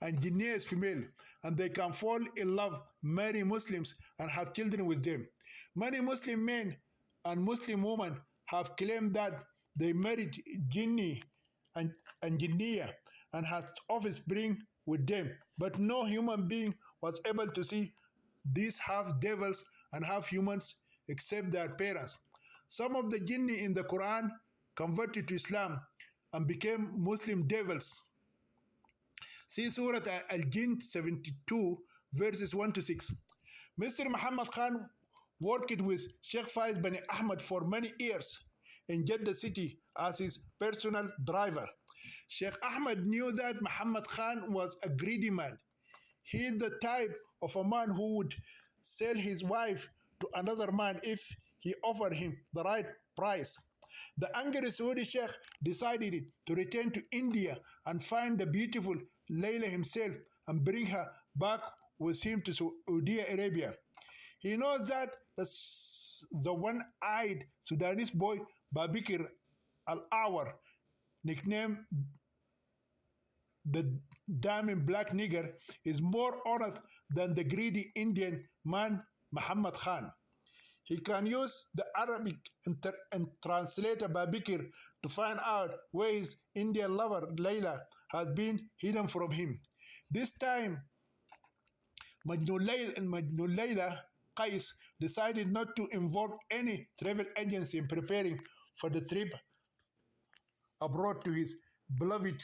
and Jinniya is female, and they can fall in love, marry Muslims, and have children with them. Many Muslim men and Muslim women have claimed that they married Jinni and Jinniya and had offspring with them, but no human being was able to see these half devils and half humans except their parents. Some of the Jinni in the Quran converted to Islam and became Muslim devils. See Surah Al-Jinn 72 verses 1 to 6. Mr. Muhammad Khan worked with Sheikh Faiz bin Ahmed for many years in Jeddah city as his personal driver. Sheikh Ahmed knew that Muhammad Khan was a greedy man. He is the type of a man who would sell his wife to another man if he offered him the right price. The angry Saudi Sheikh decided to return to India and find the beautiful Layla himself and bring her back with him to Saudi Arabia. He knows that the one-eyed Sudanese boy Babikir Al-Awar, nicknamed the Diamond Black Nigger, is more honest than the greedy Indian man Muhammad Khan. He can use the Arabic and translator Babikir to find out where his Indian lover Layla has been hidden from him. This time, Majnun Layla Qais decided not to involve any travel agency in preparing for the trip abroad to his beloved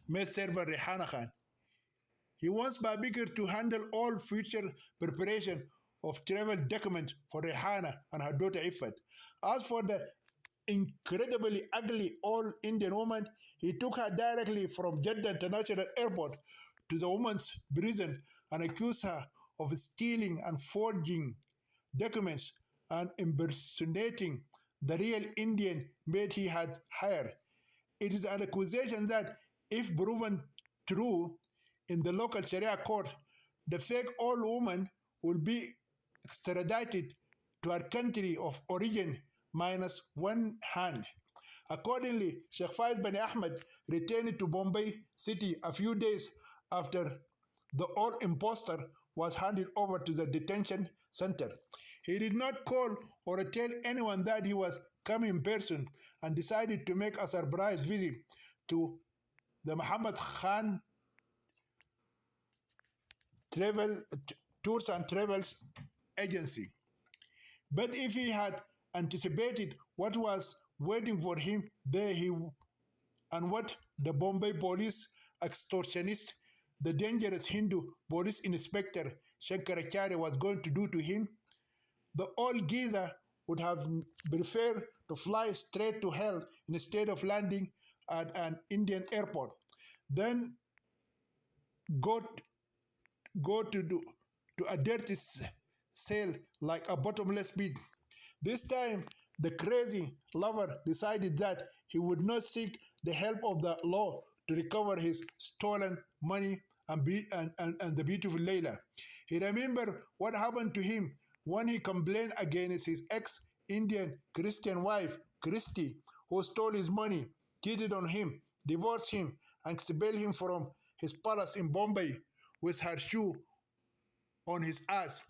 maid servant Rehana Khan. He wants Babikir to handle all future preparation of travel documents for Rehana and her daughter Ifat. As for the incredibly ugly old Indian woman, he took her directly from Jeddah International Airport to the woman's prison and accused her of stealing and forging documents and impersonating the real Indian maid he had hired. It is an accusation that, if proven true in the local Sharia court, the fake old woman will be extradited to her country of origin minus one hand. Accordingly, Sheikh Faiz bin Ahmed returned to Bombay City a few days after the old impostor was handed over to the detention center. He did not call or tell anyone that he was coming in person and decided to make a surprise visit to the Muhammad Khan travel tours and travels agency. But if he had anticipated what was waiting for him there, and what the Bombay police extortionist, the dangerous Hindu police inspector Shankaracharya was going to do to him, the old geezer would have preferred to fly straight to hell instead of landing at an Indian airport. Then go to a dirty cell like a bottomless pit. This time, the crazy lover decided that he would not seek the help of the law to recover his stolen money and the beautiful Layla. He remembered what happened to him when he complained against his ex-Indian Christian wife, Christy, who stole his money, cheated on him, divorced him, and expelled him from his palace in Bombay with her shoe on his ass.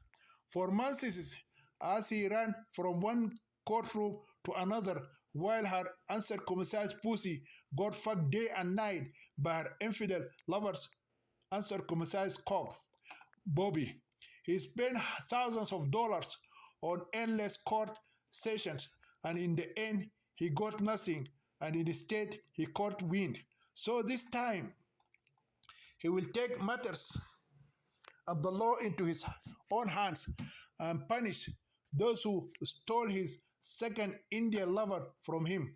For months, as he ran from one courtroom to another, while her uncircumcised pussy got fucked day and night by her infidel lover's uncircumcised cock, Bobby. He spent thousands of dollars on endless court sessions, and in the end, he got nothing, and instead, he caught wind. So this time, he will take matters of the law into his own hands and punish those who stole his second Indian lover from him.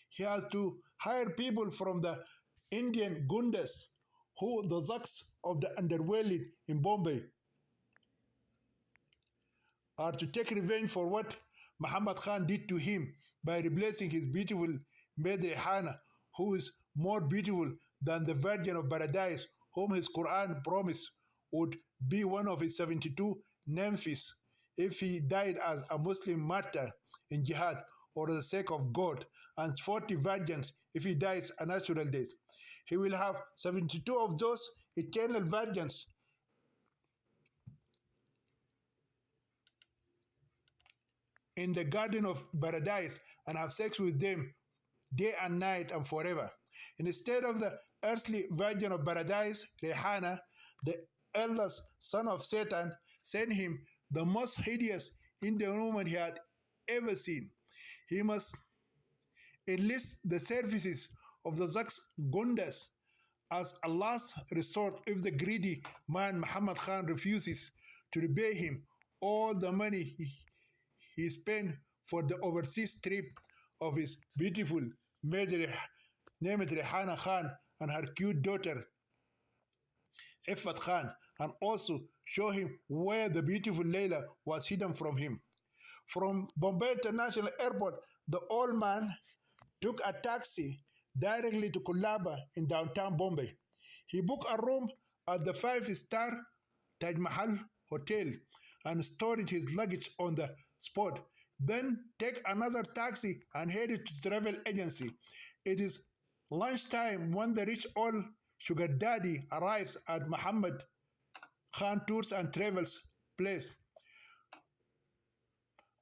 He has to hire people from the Indian Gundas, who the thugs of the underworld in Bombay, are to take revenge for what Muhammad Khan did to him by replacing his beautiful maid Rehana, who is more beautiful than the Virgin of Paradise, whom his Quran promised would be one of his 72 nymphs if he died as a Muslim martyr in jihad for the sake of God, and 40 virgins if he dies a natural death. He will have 72 of those eternal virgins in the garden of paradise and have sex with them day and night and forever. Instead of the earthly virgin of paradise, Rehana, the eldest son of Satan, sent him the most hideous Indian woman he had ever seen. He must enlist the services of the Zaks Gundas as a last resort if the greedy man Muhammad Khan refuses to repay him all the money he spent for the overseas trip of his beautiful maid named Rehana Khan and her cute daughter Ifat Khan, and also show him where the beautiful Layla was hidden from him. From Bombay International Airport, the old man took a taxi directly to Colaba in downtown Bombay. He booked a room at the five-star Taj Mahal Hotel and stored his luggage on the spot. Then take another taxi and headed to the travel agency. It is lunchtime when the rich old sugar daddy arrives at Muhammad Khan Tours and Travels place.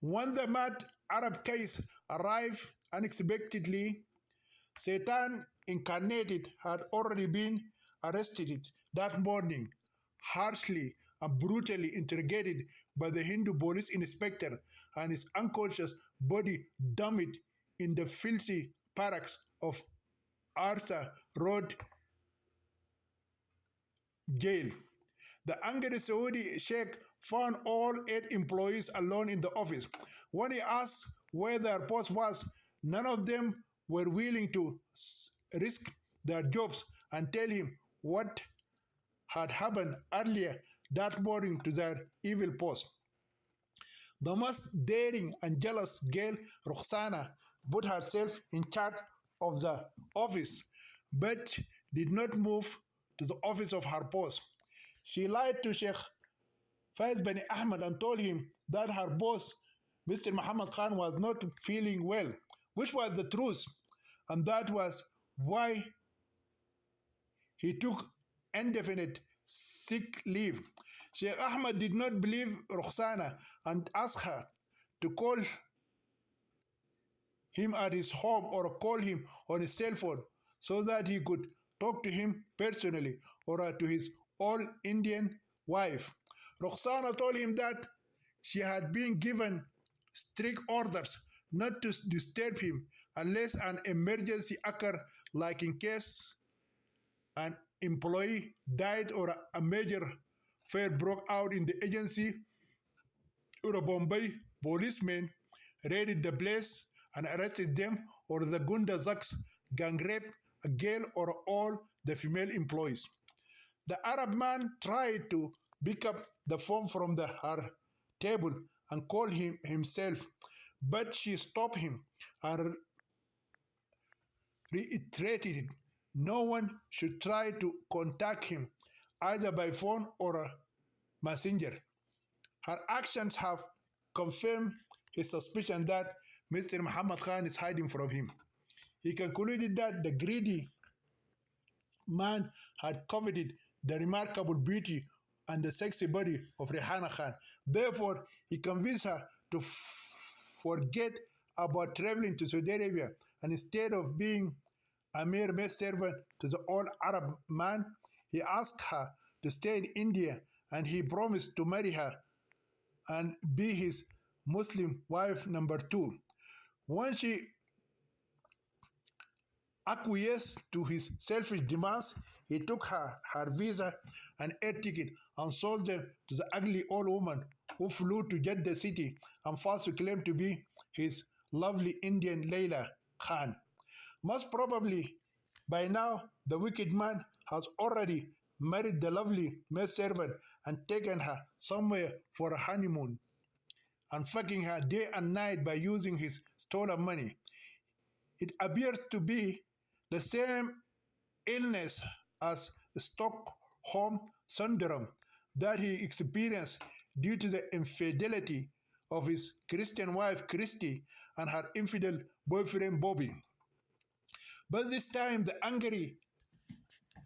When the mad Arab case arrived unexpectedly, Satan incarnated had already been arrested that morning, harshly and brutally interrogated by the Hindu police inspector, and his unconscious body dumped in the filthy barracks of Arsa Road jail. The angry Saudi sheikh found all 8 employees alone in the office. When he asked where their post was, none of them were willing to risk their jobs and tell him what had happened earlier that morning to their evil post. The most daring and jealous girl, Roxana, put herself in charge of the office, but did not move to the office of her post. She lied to Sheikh Faiz Bani Ahmed and told him that her boss, Mr. Muhammad Khan, was not feeling well, which was the truth, and that was why he took indefinite sick leave. Sheikh Ahmed did not believe Roxana and asked her to call him at his home or call him on his cell phone so that he could talk to him personally or to his all Indian wife. Roxana told him that she had been given strict orders not to disturb him unless an emergency occurred, like in case an employee died or a major fire broke out in the agency, or a Bombay policeman raided the place and arrested them, or the Gunda Zaks gang raped a girl or all the female employees. The Arab man tried to pick up the phone from her table and call him himself, but she stopped him and reiterated no one should try to contact him either by phone or a messenger. Her actions have confirmed his suspicion that Mr. Muhammad Khan is hiding from him. He concluded that the greedy man had coveted the remarkable beauty and the sexy body of Rehana Khan. Therefore, he convinced her to forget about traveling to Saudi Arabia, and instead of being a mere maidservant to the old Arab man, he asked her to stay in India, and he promised to marry her and be his Muslim wife number 2. When she acquiesced to his selfish demands, he took her visa and air ticket and sold them to the ugly old woman who flew to Jeddah city and falsely claimed to be his lovely Indian Layla Khan. Most probably, by now, the wicked man has already married the lovely maidservant and taken her somewhere for a honeymoon and fucking her day and night by using his stolen money. It appears to be the same illness as Stockholm syndrome that he experienced due to the infidelity of his Christian wife Christy and her infidel boyfriend Bobby. But this time, the angry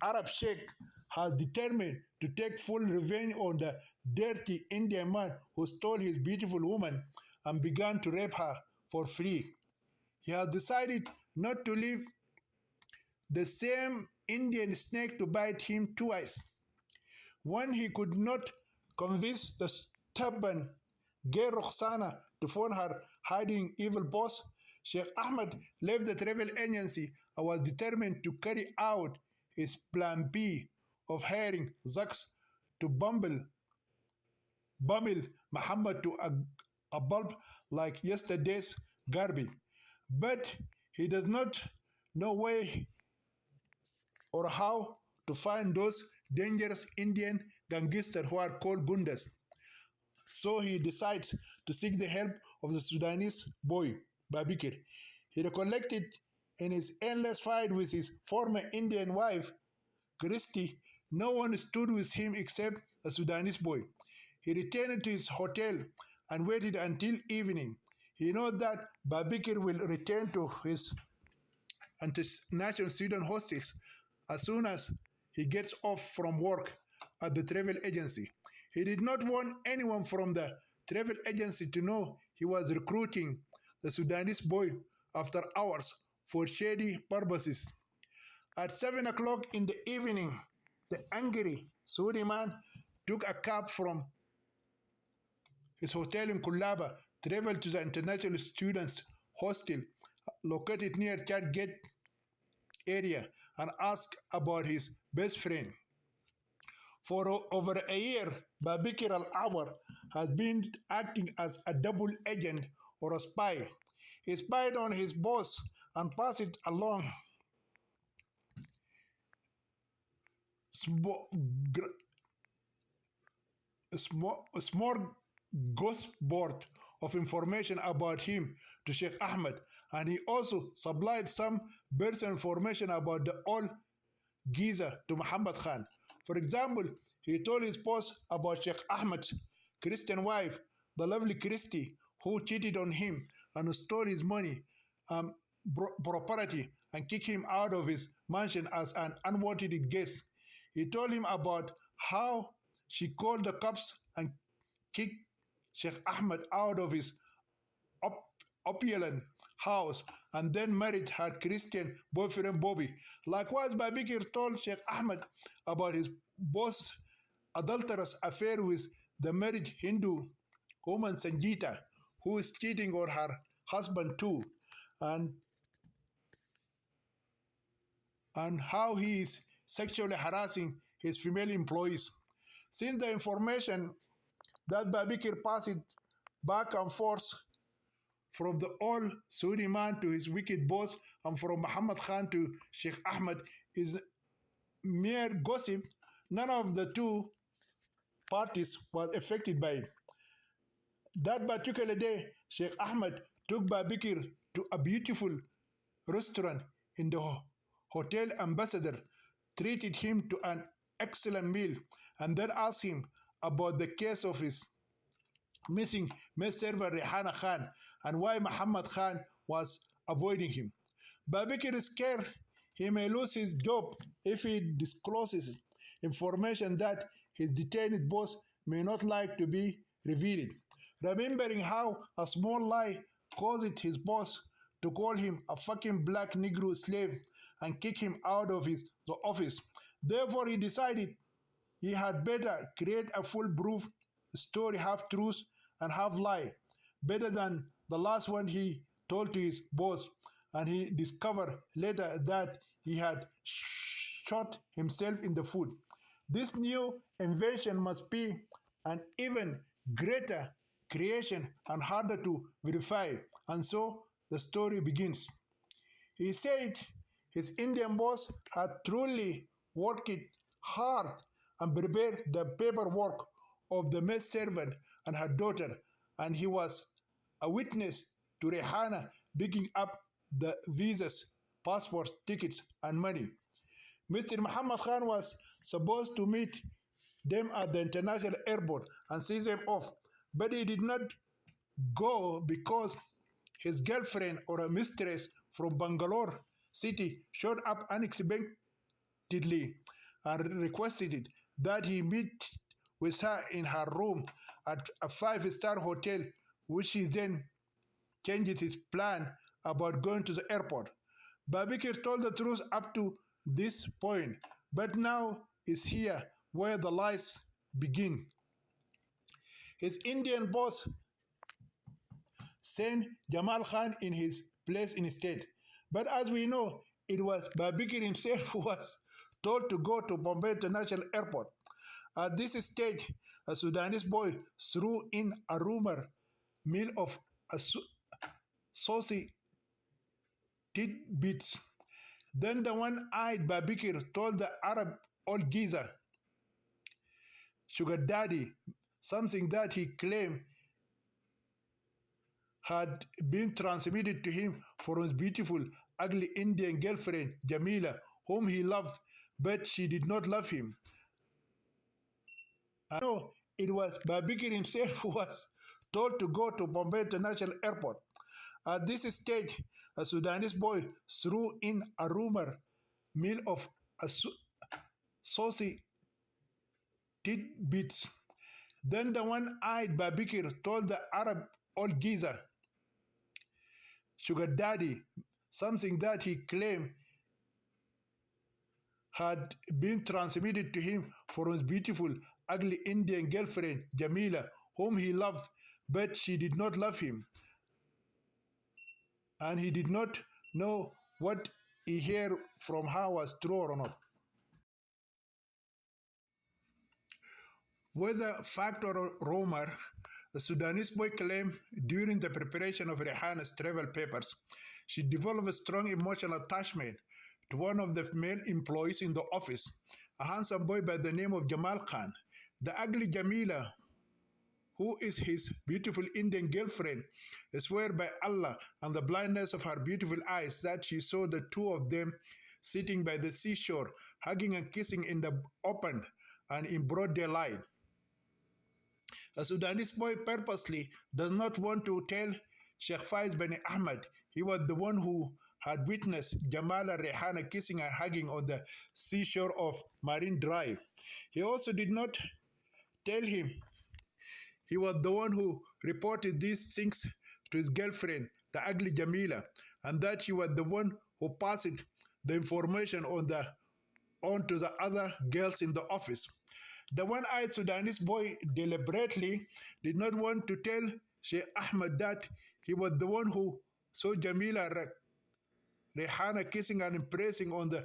Arab sheikh has determined to take full revenge on the dirty Indian man who stole his beautiful woman and began to rape her for free. He has decided not to leave the same Indian snake to bite him twice. When he could not convince the stubborn girl Roxana to phone her hiding evil boss, Sheikh Ahmed left the travel agency and was determined to carry out his plan B of hiring Zaks to bumble Muhammad to a bulb like yesterday's garbage. But he does not know where or how to find those dangerous Indian gangsters who are called Gundas. So he decides to seek the help of the Sudanese boy, Babikir. He recollected in his endless fight with his former Indian wife, Christy, no one stood with him except a Sudanese boy. He returned to his hotel and waited until evening. He knows that Babikir will return to his international student hostess as soon as he gets off from work at the travel agency. He did not want anyone from the travel agency to know he was recruiting the Sudanese boy after hours for shady purposes. At 7 o'clock in the evening, the angry Saudi man took a cab from his hotel in Kullaba, traveled to the international students hostel located near Chad Gate area, and asked about his best friend. For over a year, Babikir al-Awar has been acting as a double agent or a spy. He spied on his boss and passed it along smorgasbord of information about him to Sheikh Ahmed, and he also supplied some personal information about the old Giza to Muhammad Khan. For example, he told his boss about Sheikh Ahmed's Christian wife, the lovely Christy, who cheated on him and stole his money and property and kicked him out of his mansion as an unwanted guest. He told him about how she called the cops and kicked Sheikh Ahmed out of his opulent house and then married her Christian boyfriend Bobby. Likewise, Babikir told Sheikh Ahmed about his boss's adulterous affair with the married Hindu woman Sanjita, who is cheating on her husband too, and how he is sexually harassing his female employees. Since the information that Babikir passed back and forth from the old Saudi man to his wicked boss and from Muhammad Khan to Sheikh Ahmed is mere gossip, none of the two parties was affected by it. That particular day, Sheikh Ahmed took Babikir to a beautiful restaurant in the Hotel Ambassador, treated him to an excellent meal, and then asked him about the case of his missing maid servant Rehana Khan and why Muhammad Khan was avoiding him. Babikir is scared he may lose his job if he discloses information that his detained boss may not like to be revealed. Remembering how a small lie caused his boss to call him a fucking black Negro slave and kick him out of the office. Therefore, he decided he had better create a full-proof story, half truth and half lie, better than the last one he told to his boss, and he discovered later that he had shot himself in the foot. This new invention must be an even greater creation and harder to verify, and so the story begins. He said his Indian boss had truly worked hard and prepared the paperwork of the maid servant and her daughter, and he was a witness to Rehana picking up the visas, passports, tickets, and money. Mr. Muhammad Khan was supposed to meet them at the international airport and see them off, but he did not go because his girlfriend or a mistress from Bangalore city showed up unexpectedly and requested that he meet with her in her room at a five-star hotel, which he then changed his plan about going to the airport. Babikir told the truth up to this point, but now is here where the lies begin. His Indian boss sent Jamal Khan in his place instead. But as we know, it was Babikir himself who was told to go to Bombay International Airport. At this stage, a Sudanese boy threw in a rumor mill of saucy tidbits. Then the one-eyed Babikir told the Arab old geezer, Sugar Daddy, something that he claimed had been transmitted to him from his beautiful, ugly Indian girlfriend, Jamila, whom he loved, but she did not love him. I know it was Babikir himself who was told to go to Bombay International Airport. At this stage, a Sudanese boy threw in a rumor mill of saucy tidbits. Then the one-eyed Babikir told the Arab old geezer, Sugar Daddy, something that he claimed had been transmitted to him from his beautiful, ugly Indian girlfriend, Jamila, whom he loved, but she did not love him. And he did not know what he heard from her was true or not. Whether fact or rumor, the Sudanese boy claimed during the preparation of Rehana's travel papers, she developed a strong emotional attachment to one of the male employees in the office, a handsome boy by the name of Jamal Khan. The ugly Jamila, who is his beautiful Indian girlfriend, swear by Allah and the blindness of her beautiful eyes that she saw the two of them sitting by the seashore, hugging and kissing in the open and in broad daylight. A Sudanese boy purposely does not want to tell Sheikh Faiz bin Ahmed he was the one who had witnessed Jamal and Rehana kissing and hugging on the seashore of Marine Drive. He also did not tell him he was the one who reported these things to his girlfriend, the ugly Jamila, and that she was the one who passed the information on to the other girls in the office. The one-eyed Sudanese boy deliberately did not want to tell Sheikh Ahmed that he was the one who saw Jamila Rehana kissing and embracing on the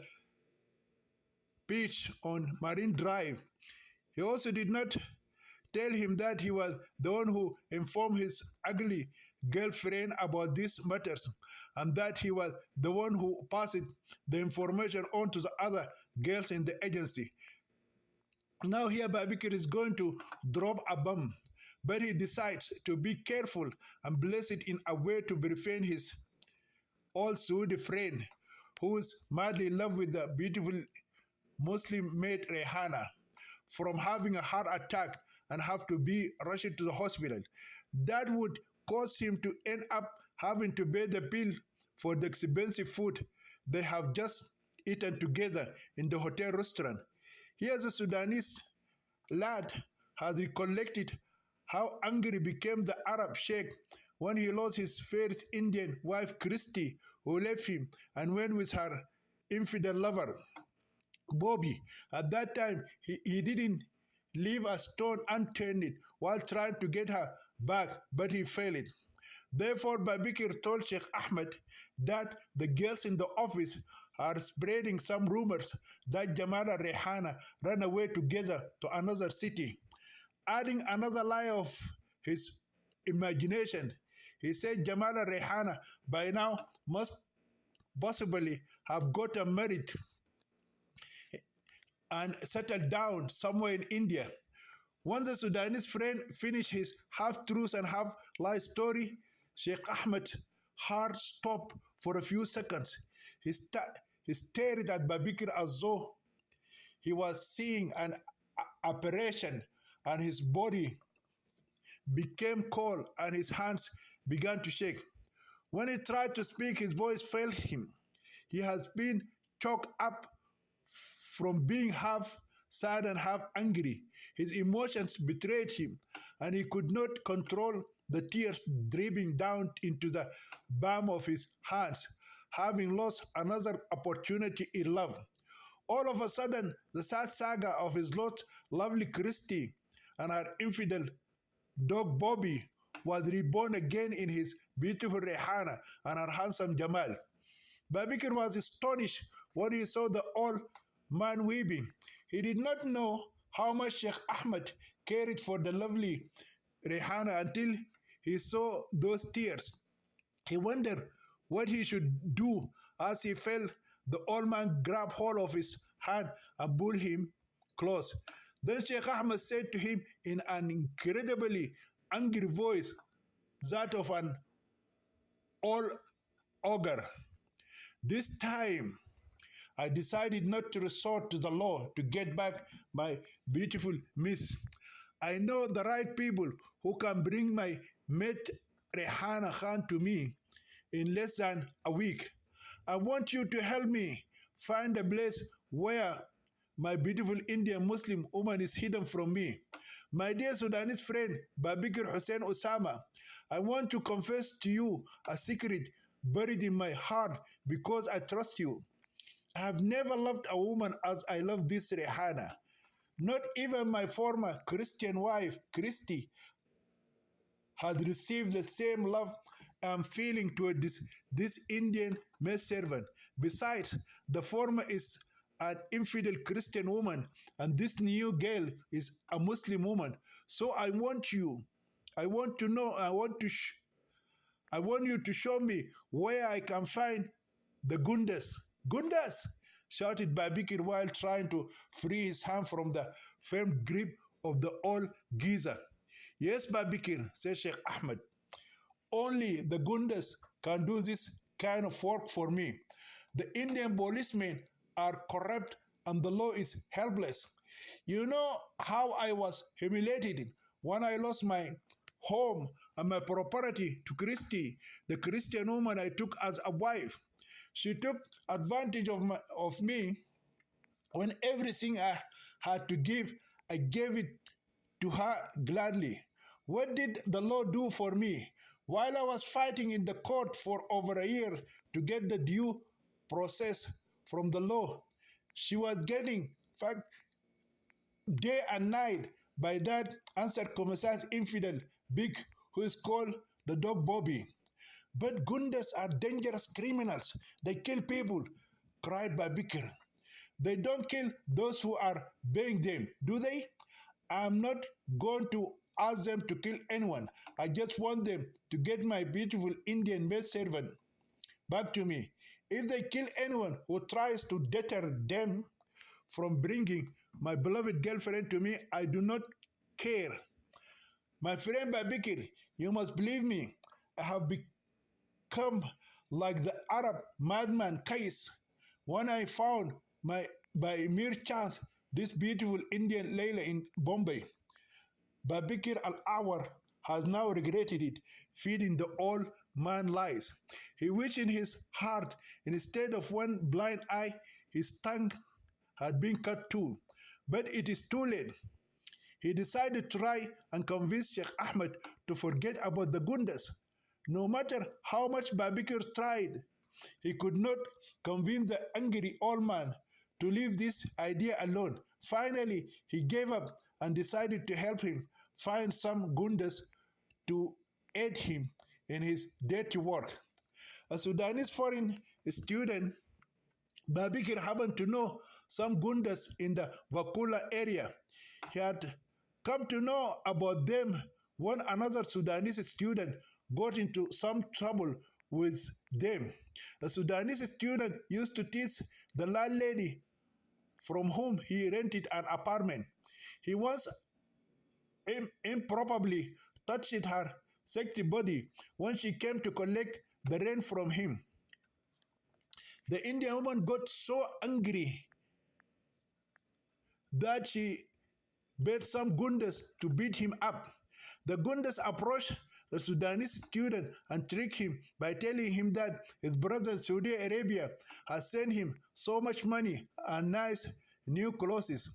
beach on Marine Drive. He also did not tell him that he was the one who informed his ugly girlfriend about these matters and that he was the one who passed the information on to the other girls in the agency. Now here Babikir is going to drop a bomb, but he decides to be careful and place it in a way to befriend his old Saudi friend who is madly in love with the beautiful Muslim maid Rehana from having a heart attack and have to be rushed to the hospital. That would cause him to end up having to pay the bill for the expensive food they have just eaten together in the hotel restaurant. Here the Sudanese lad has recollected how angry became the Arab sheikh when he lost his first Indian wife Christy, who left him and went with her infidel lover, Bobby. At that time, he didn't leave a stone unturned while trying to get her back, but he failed. Therefore, Babikir told Sheikh Ahmed that the girls in the office are spreading some rumors that Jamal and Rehana ran away together to another city. Adding another lie of his imagination, he said Jamal and Rehana by now must possibly have gotten married and settled down somewhere in India. When the Sudanese friend finished his half-truth and half-lie story, Sheikh Ahmed's heart stopped for a few seconds. He stared at Babikir as though he was seeing an apparition, and his body became cold and his hands began to shake. When he tried to speak, his voice failed him. He has been choked up from being half sad and half angry. His emotions betrayed him, and he could not control the tears dripping down into the palm of his hands, having lost another opportunity in love. All of a sudden, the sad saga of his lost lovely Christy and her infidel dog Bobby was reborn again in his beautiful Rehana and her handsome Jamal. Babikir was astonished when he saw the old man weeping. He did not know how much Sheikh Ahmed cared for the lovely Rehana until he saw those tears. He wondered what he should do as he felt the old man grab hold of his hand and pull him close. Then Sheikh Ahmed said to him in an incredibly angry voice, that of an old ogre, "This time I decided not to resort to the law to get back my beautiful miss. I know the right people who can bring my mate Rehana Khan to me in less than a week. I want you to help me find a place where my beautiful Indian Muslim woman is hidden from me. My dear Sudanese friend, Babikir Hussein Osama, I want to confess to you a secret buried in my heart because I trust you. I have never loved a woman as I love this Rehana. Not even my former Christian wife, Christy, had received the same love I'm feeling toward this Indian maidservant. Besides, the former is an infidel Christian woman, and this new girl is a Muslim woman. So I want you to know, I want you to show me where I can find the Gundas. Gundas! Shouted Babikir while trying to free his hand from the firm grip of the old geezer. Yes, Babikir, said Sheikh Ahmed. Only the Gundas can do this kind of work for me. The Indian policemen are corrupt and the law is helpless. You know how I was humiliated when I lost my home and my property to Christy, the Christian woman I took as a wife. She took advantage of me when everything I had to give, I gave it to her gladly. What did the law do for me? While I was fighting in the court for over a year to get the due process from the law, she was getting fact day and night by that uncircumcised infidel Big, who is called the dog Bobby. But Gundas are dangerous criminals. They kill people, cried Babikir. They don't kill those who are obeying them, do they? I'm not going to ask them to kill anyone. I just want them to get my beautiful Indian maid servant back to me. If they kill anyone who tries to deter them from bringing my beloved girlfriend to me, I do not care. My friend Babikir, you must believe me. I have become like the Arab madman Qais when I found by mere chance this beautiful Indian Layla in Bombay. Babikir al-Awar has now regretted it, feeding the old man lies. He wished in his heart, instead of one blind eye, his tongue had been cut too. But it is too late. He decided to try and convince Sheikh Ahmed to forget about the Gundas. No matter how much Babikir tried, he could not convince the angry old man to leave this idea alone. Finally, he gave up and decided to help him find some Gundas to aid him in his dirty work. A Sudanese foreign student, Babikir happened to know some Gundas in the Vakula area. He had come to know about them when another Sudanese student got into some trouble with them. A Sudanese student used to teach the landlady from whom he rented an apartment. He once improperly touched her sexy body when she came to collect the rent from him. The Indian woman got so angry that she bade some Gundas to beat him up. The Gundas approached the Sudanese student and tricked him by telling him that his brother in Saudi Arabia has sent him so much money and nice new clothes.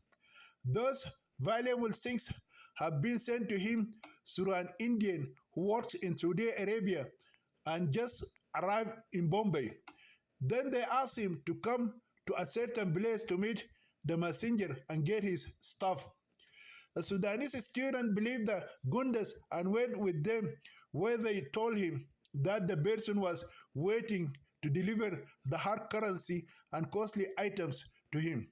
Those valuable things have been sent to him through an Indian who works in Saudi Arabia and just arrived in Bombay. Then they asked him to come to a certain place to meet the messenger and get his stuff. The Sudanese student believed the Gundas and went with them, where they told him that the person was waiting to deliver the hard currency and costly items to him.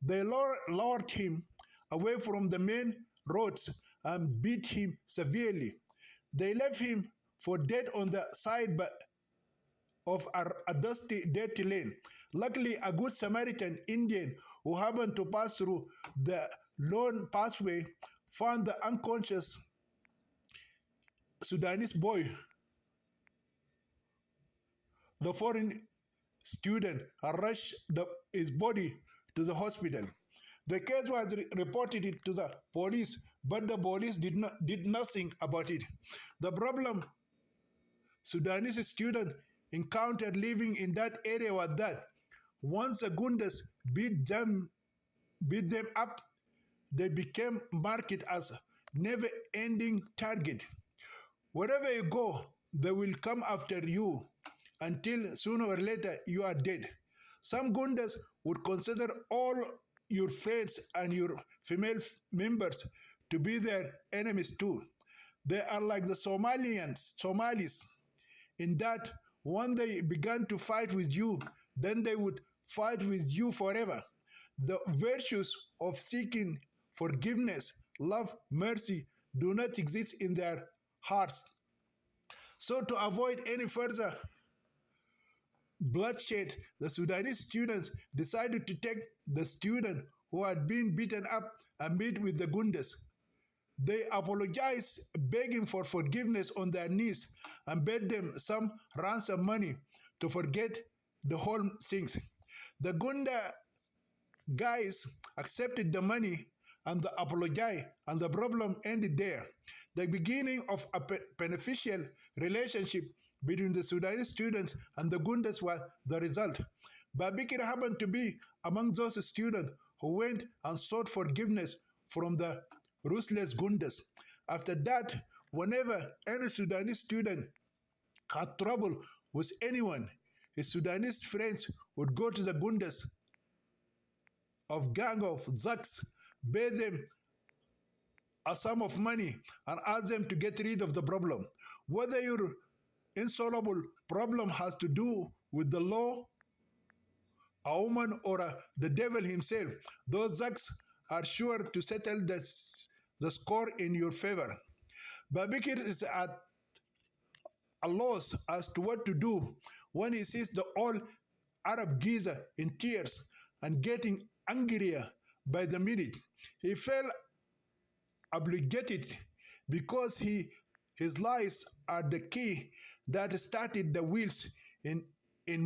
They lured him away from the main roads and beat him severely. They left him for dead on the side of a dusty, dirty lane. Luckily, a good Samaritan Indian who happened to pass through the lone pathway found the unconscious Sudanese boy. The foreign student rushed his body to the hospital. The case was reported to the police, but the police did nothing about it. The problem Sudanese student encountered living in that area was that once the Gundas beat them up, they became marked as a never-ending target. Wherever you go, they will come after you until sooner or later you are dead. Some Gundas would consider all your friends and your female members to be their enemies too. They are like the Somalis, in that when they began to fight with you, then they would fight with you forever. The virtues of seeking forgiveness, love, mercy do not exist in their hearts. So, to avoid any further bloodshed, the Sudanese students decided to take the student who had been beaten up and meet with the Gundas. They apologized, begging for forgiveness on their knees, and paid them some ransom money to forget the whole things. The Gunda guys accepted the money and the apology, and the problem ended there. The beginning of a beneficial relationship between the Sudanese students and the Gundas was the result. Babikir happened to be among those students who went and sought forgiveness from the ruthless Gundas. After that, whenever any Sudanese student had trouble with anyone, his Sudanese friends would go to the Gundas of gang of Zaks, pay them a sum of money, and ask them to get rid of the problem. Whether your insoluble problem has to do with the law, a woman, or the devil himself, those Zaks are sure to settle the score in your favor. Babikir is at a loss as to what to do when he sees the old Arab geezer in tears and getting angrier by the minute. He felt obligated because his lies are the key that started the wheels in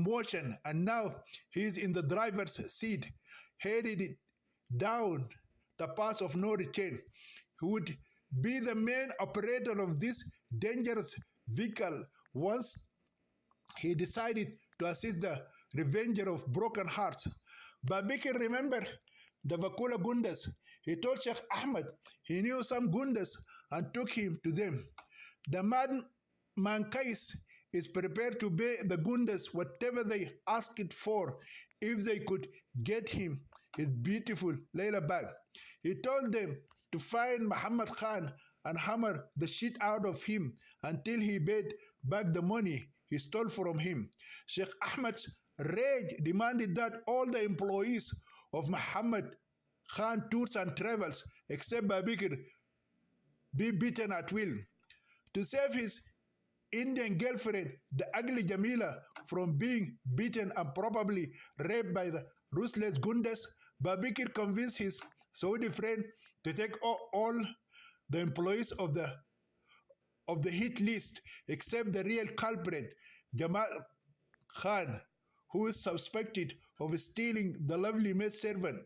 motion, and now he is in the driver's seat, headed down the path of no return. He would be the main operator of this dangerous vehicle once he decided to assist the revenger of broken hearts. Babikir remembered the Vakula Gundas. He told Sheikh Ahmed he knew some Gundas and took him to them. The madman Kais is prepared to pay the Gundas whatever they asked it for if they could get him his beautiful Layla back. He told them to find Muhammad Khan and hammer the shit out of him until he paid back the money he stole from him. Sheikh Ahmed's rage demanded that all the employees of Muhammad Khan Tours and Travels, except Babikir, be beaten at will. To save his Indian girlfriend, the ugly Jamila, from being beaten and probably raped by the ruthless Gundas, Babikir convinced his Saudi friend to take all the employees of the hit list except the real culprit, Jamal Khan, who is suspected of stealing the lovely maid servant,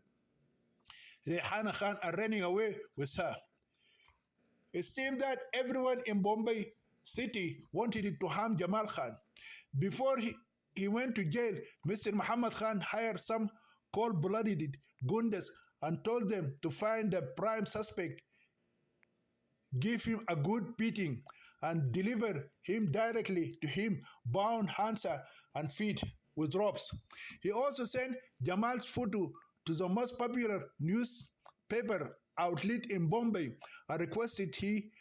Rehana Khan, and running away with her. It seemed that everyone in Bombay City wanted to harm Jamal Khan. Before he went to jail, Mr. Muhammad Khan hired some cold-blooded Gundas and told them to find the prime suspect, give him a good beating, and deliver him directly to him, bound hands and feet with ropes. He also sent Jamal's photo to the most popular newspaper outlet in Bombay and requested he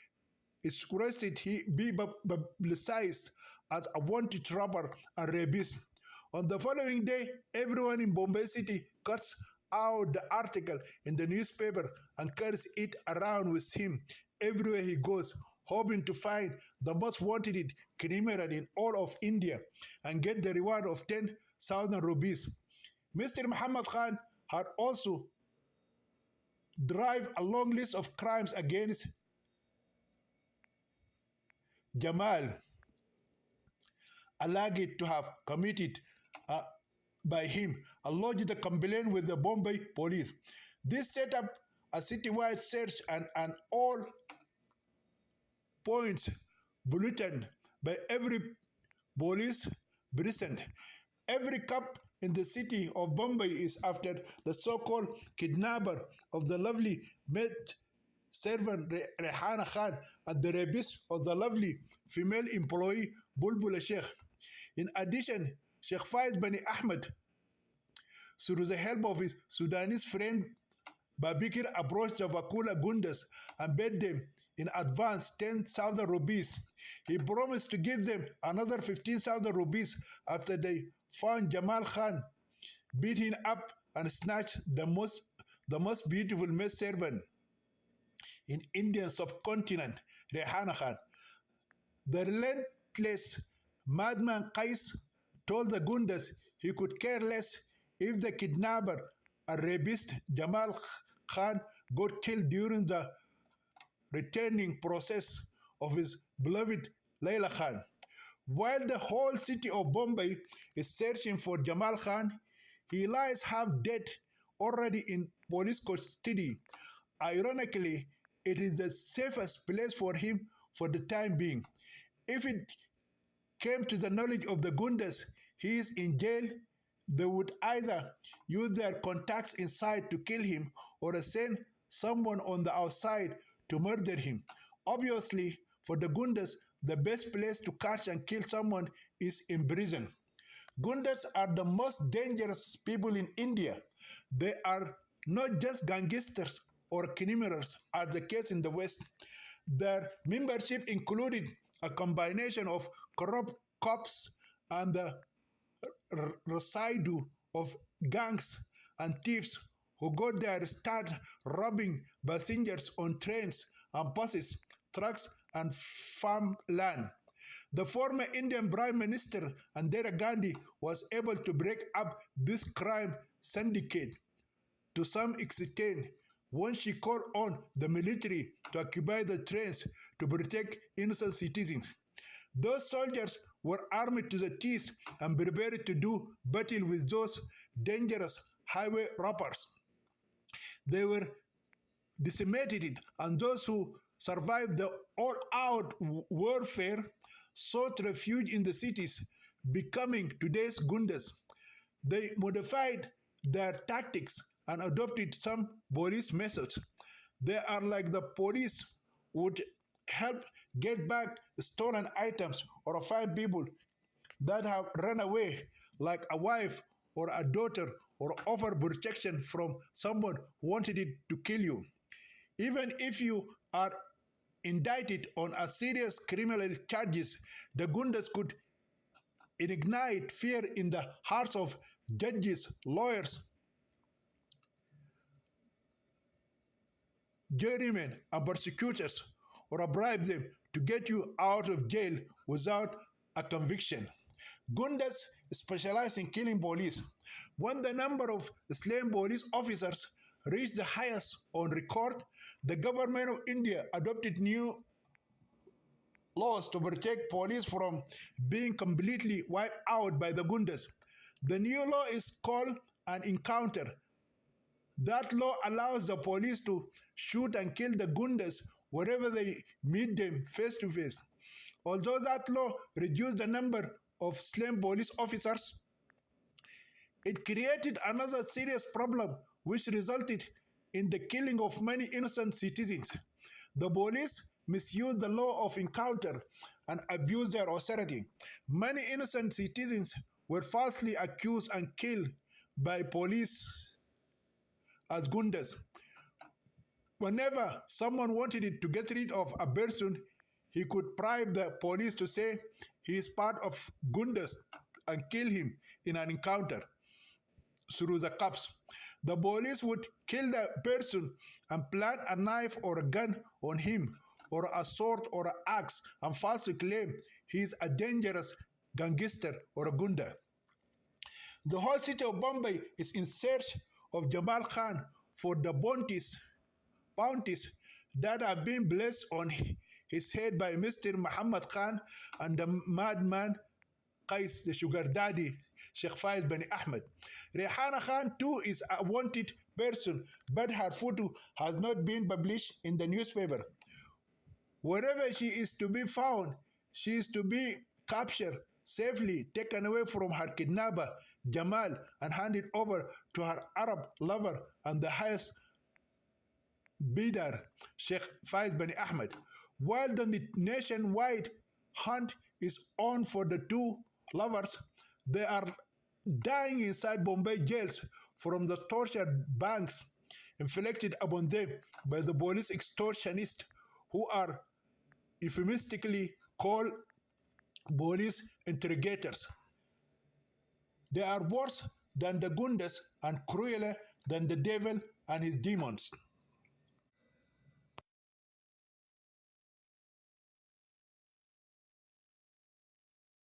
be publicized as a wanted robber and rapist. On the following day, everyone in Bombay City cuts out the article in the newspaper and carries it around with him everywhere he goes, hoping to find the most wanted criminal in all of India and get the reward of 10,000 rupees. Mr. Muhammad Khan had also driven a long list of crimes against Jamal, alleged to have committed by him, and lodged a complaint with the Bombay police. This set up a citywide search and an all points bulletin by every police precinct. Every cop in the city of Bombay is after the so-called kidnapper of the lovely maid servant Rehana Khan and the rapist of the lovely female employee Bulbul Sheikh. In addition, Sheikh Faiz Bani Ahmed, through the help of his Sudanese friend Babikir, approached the Vakula Gundas and paid them in advance 10,000 rupees. He promised to give them another 15,000 rupees after they found Jamal Khan beaten up and snatched the most beautiful maid servant in Indian subcontinent, Rehana Khan. The relentless madman Qais told the Gundas he could care less if the kidnapper and rapist Jamal Khan got killed during the returning process of his beloved Layla Khan. While the whole city of Bombay is searching for Jamal Khan, he lies half dead already in police custody. Ironically, it is the safest place for him for the time being. If it came to the knowledge of the Gundas he is in jail, they would either use their contacts inside to kill him or send someone on the outside to murder him. Obviously, for the Gundas, the best place to catch and kill someone is in prison. Gundas are the most dangerous people in India. They are not just gangsters or criminals, as the case in the West. Their membership included a combination of corrupt cops and the residue of gangs and thieves who got their start robbing passengers on trains and buses, trucks, and farmland. The former Indian Prime Minister Indira Gandhi was able to break up this crime syndicate to some extent when she called on the military to occupy the trains to protect innocent citizens. Those soldiers were armed to the teeth and prepared to do battle with those dangerous highway robbers. They were decimated, and those who survived the all-out warfare sought refuge in the cities, becoming today's Gundas. They modified their tactics and adopted some police methods. They are like the police would help get back stolen items or find people that have run away, like a wife or a daughter, or offer protection from someone who wanted it to kill you. Even if you are indicted on a serious criminal charges, the Gundas could ignite fear in the hearts of judges, lawyers, jurymen, and prosecutors, or bribe them to get you out of jail without a conviction. Gundas specialize in killing police. When the number of slain police officers reached the highest on record, the government of India adopted new laws to protect police from being completely wiped out by the Gundas. The new law is called an encounter. That law allows the police to shoot and kill the Gundas wherever they meet them face to face. Although that law reduced the number of slain police officers, it created another serious problem which resulted in the killing of many innocent citizens. The police misused the law of encounter and abused their authority. Many innocent citizens were falsely accused and killed by police as Gundas. Whenever someone wanted to get rid of a person, he could bribe the police to say he is part of Gundas and kill him in an encounter through the cops. The police would kill the person and plant a knife or a gun on him, or a sword or an axe, and falsely claim he is a dangerous gangster or a Gunda. The whole city of Bombay is in search of Jamal Khan for the bounties that have been blessed on his head by Mr. Muhammad Khan and the madman Qais, the sugar daddy, Sheikh Faiz Bani Ahmed. Rehana Khan too is a wanted person, but her photo has not been published in the newspaper. Wherever she is to be found, she is to be captured, safely taken away from her kidnapper, Jamal, and handed over to her Arab lover and the highest bidder, Sheikh Faiz Bani Ahmed. While the nationwide hunt is on for the two lovers, they are dying inside Bombay jails from the torture bangs inflicted upon them by the police extortionists, who are euphemistically called police interrogators. They are worse than the Gundas and crueler than the devil and his demons.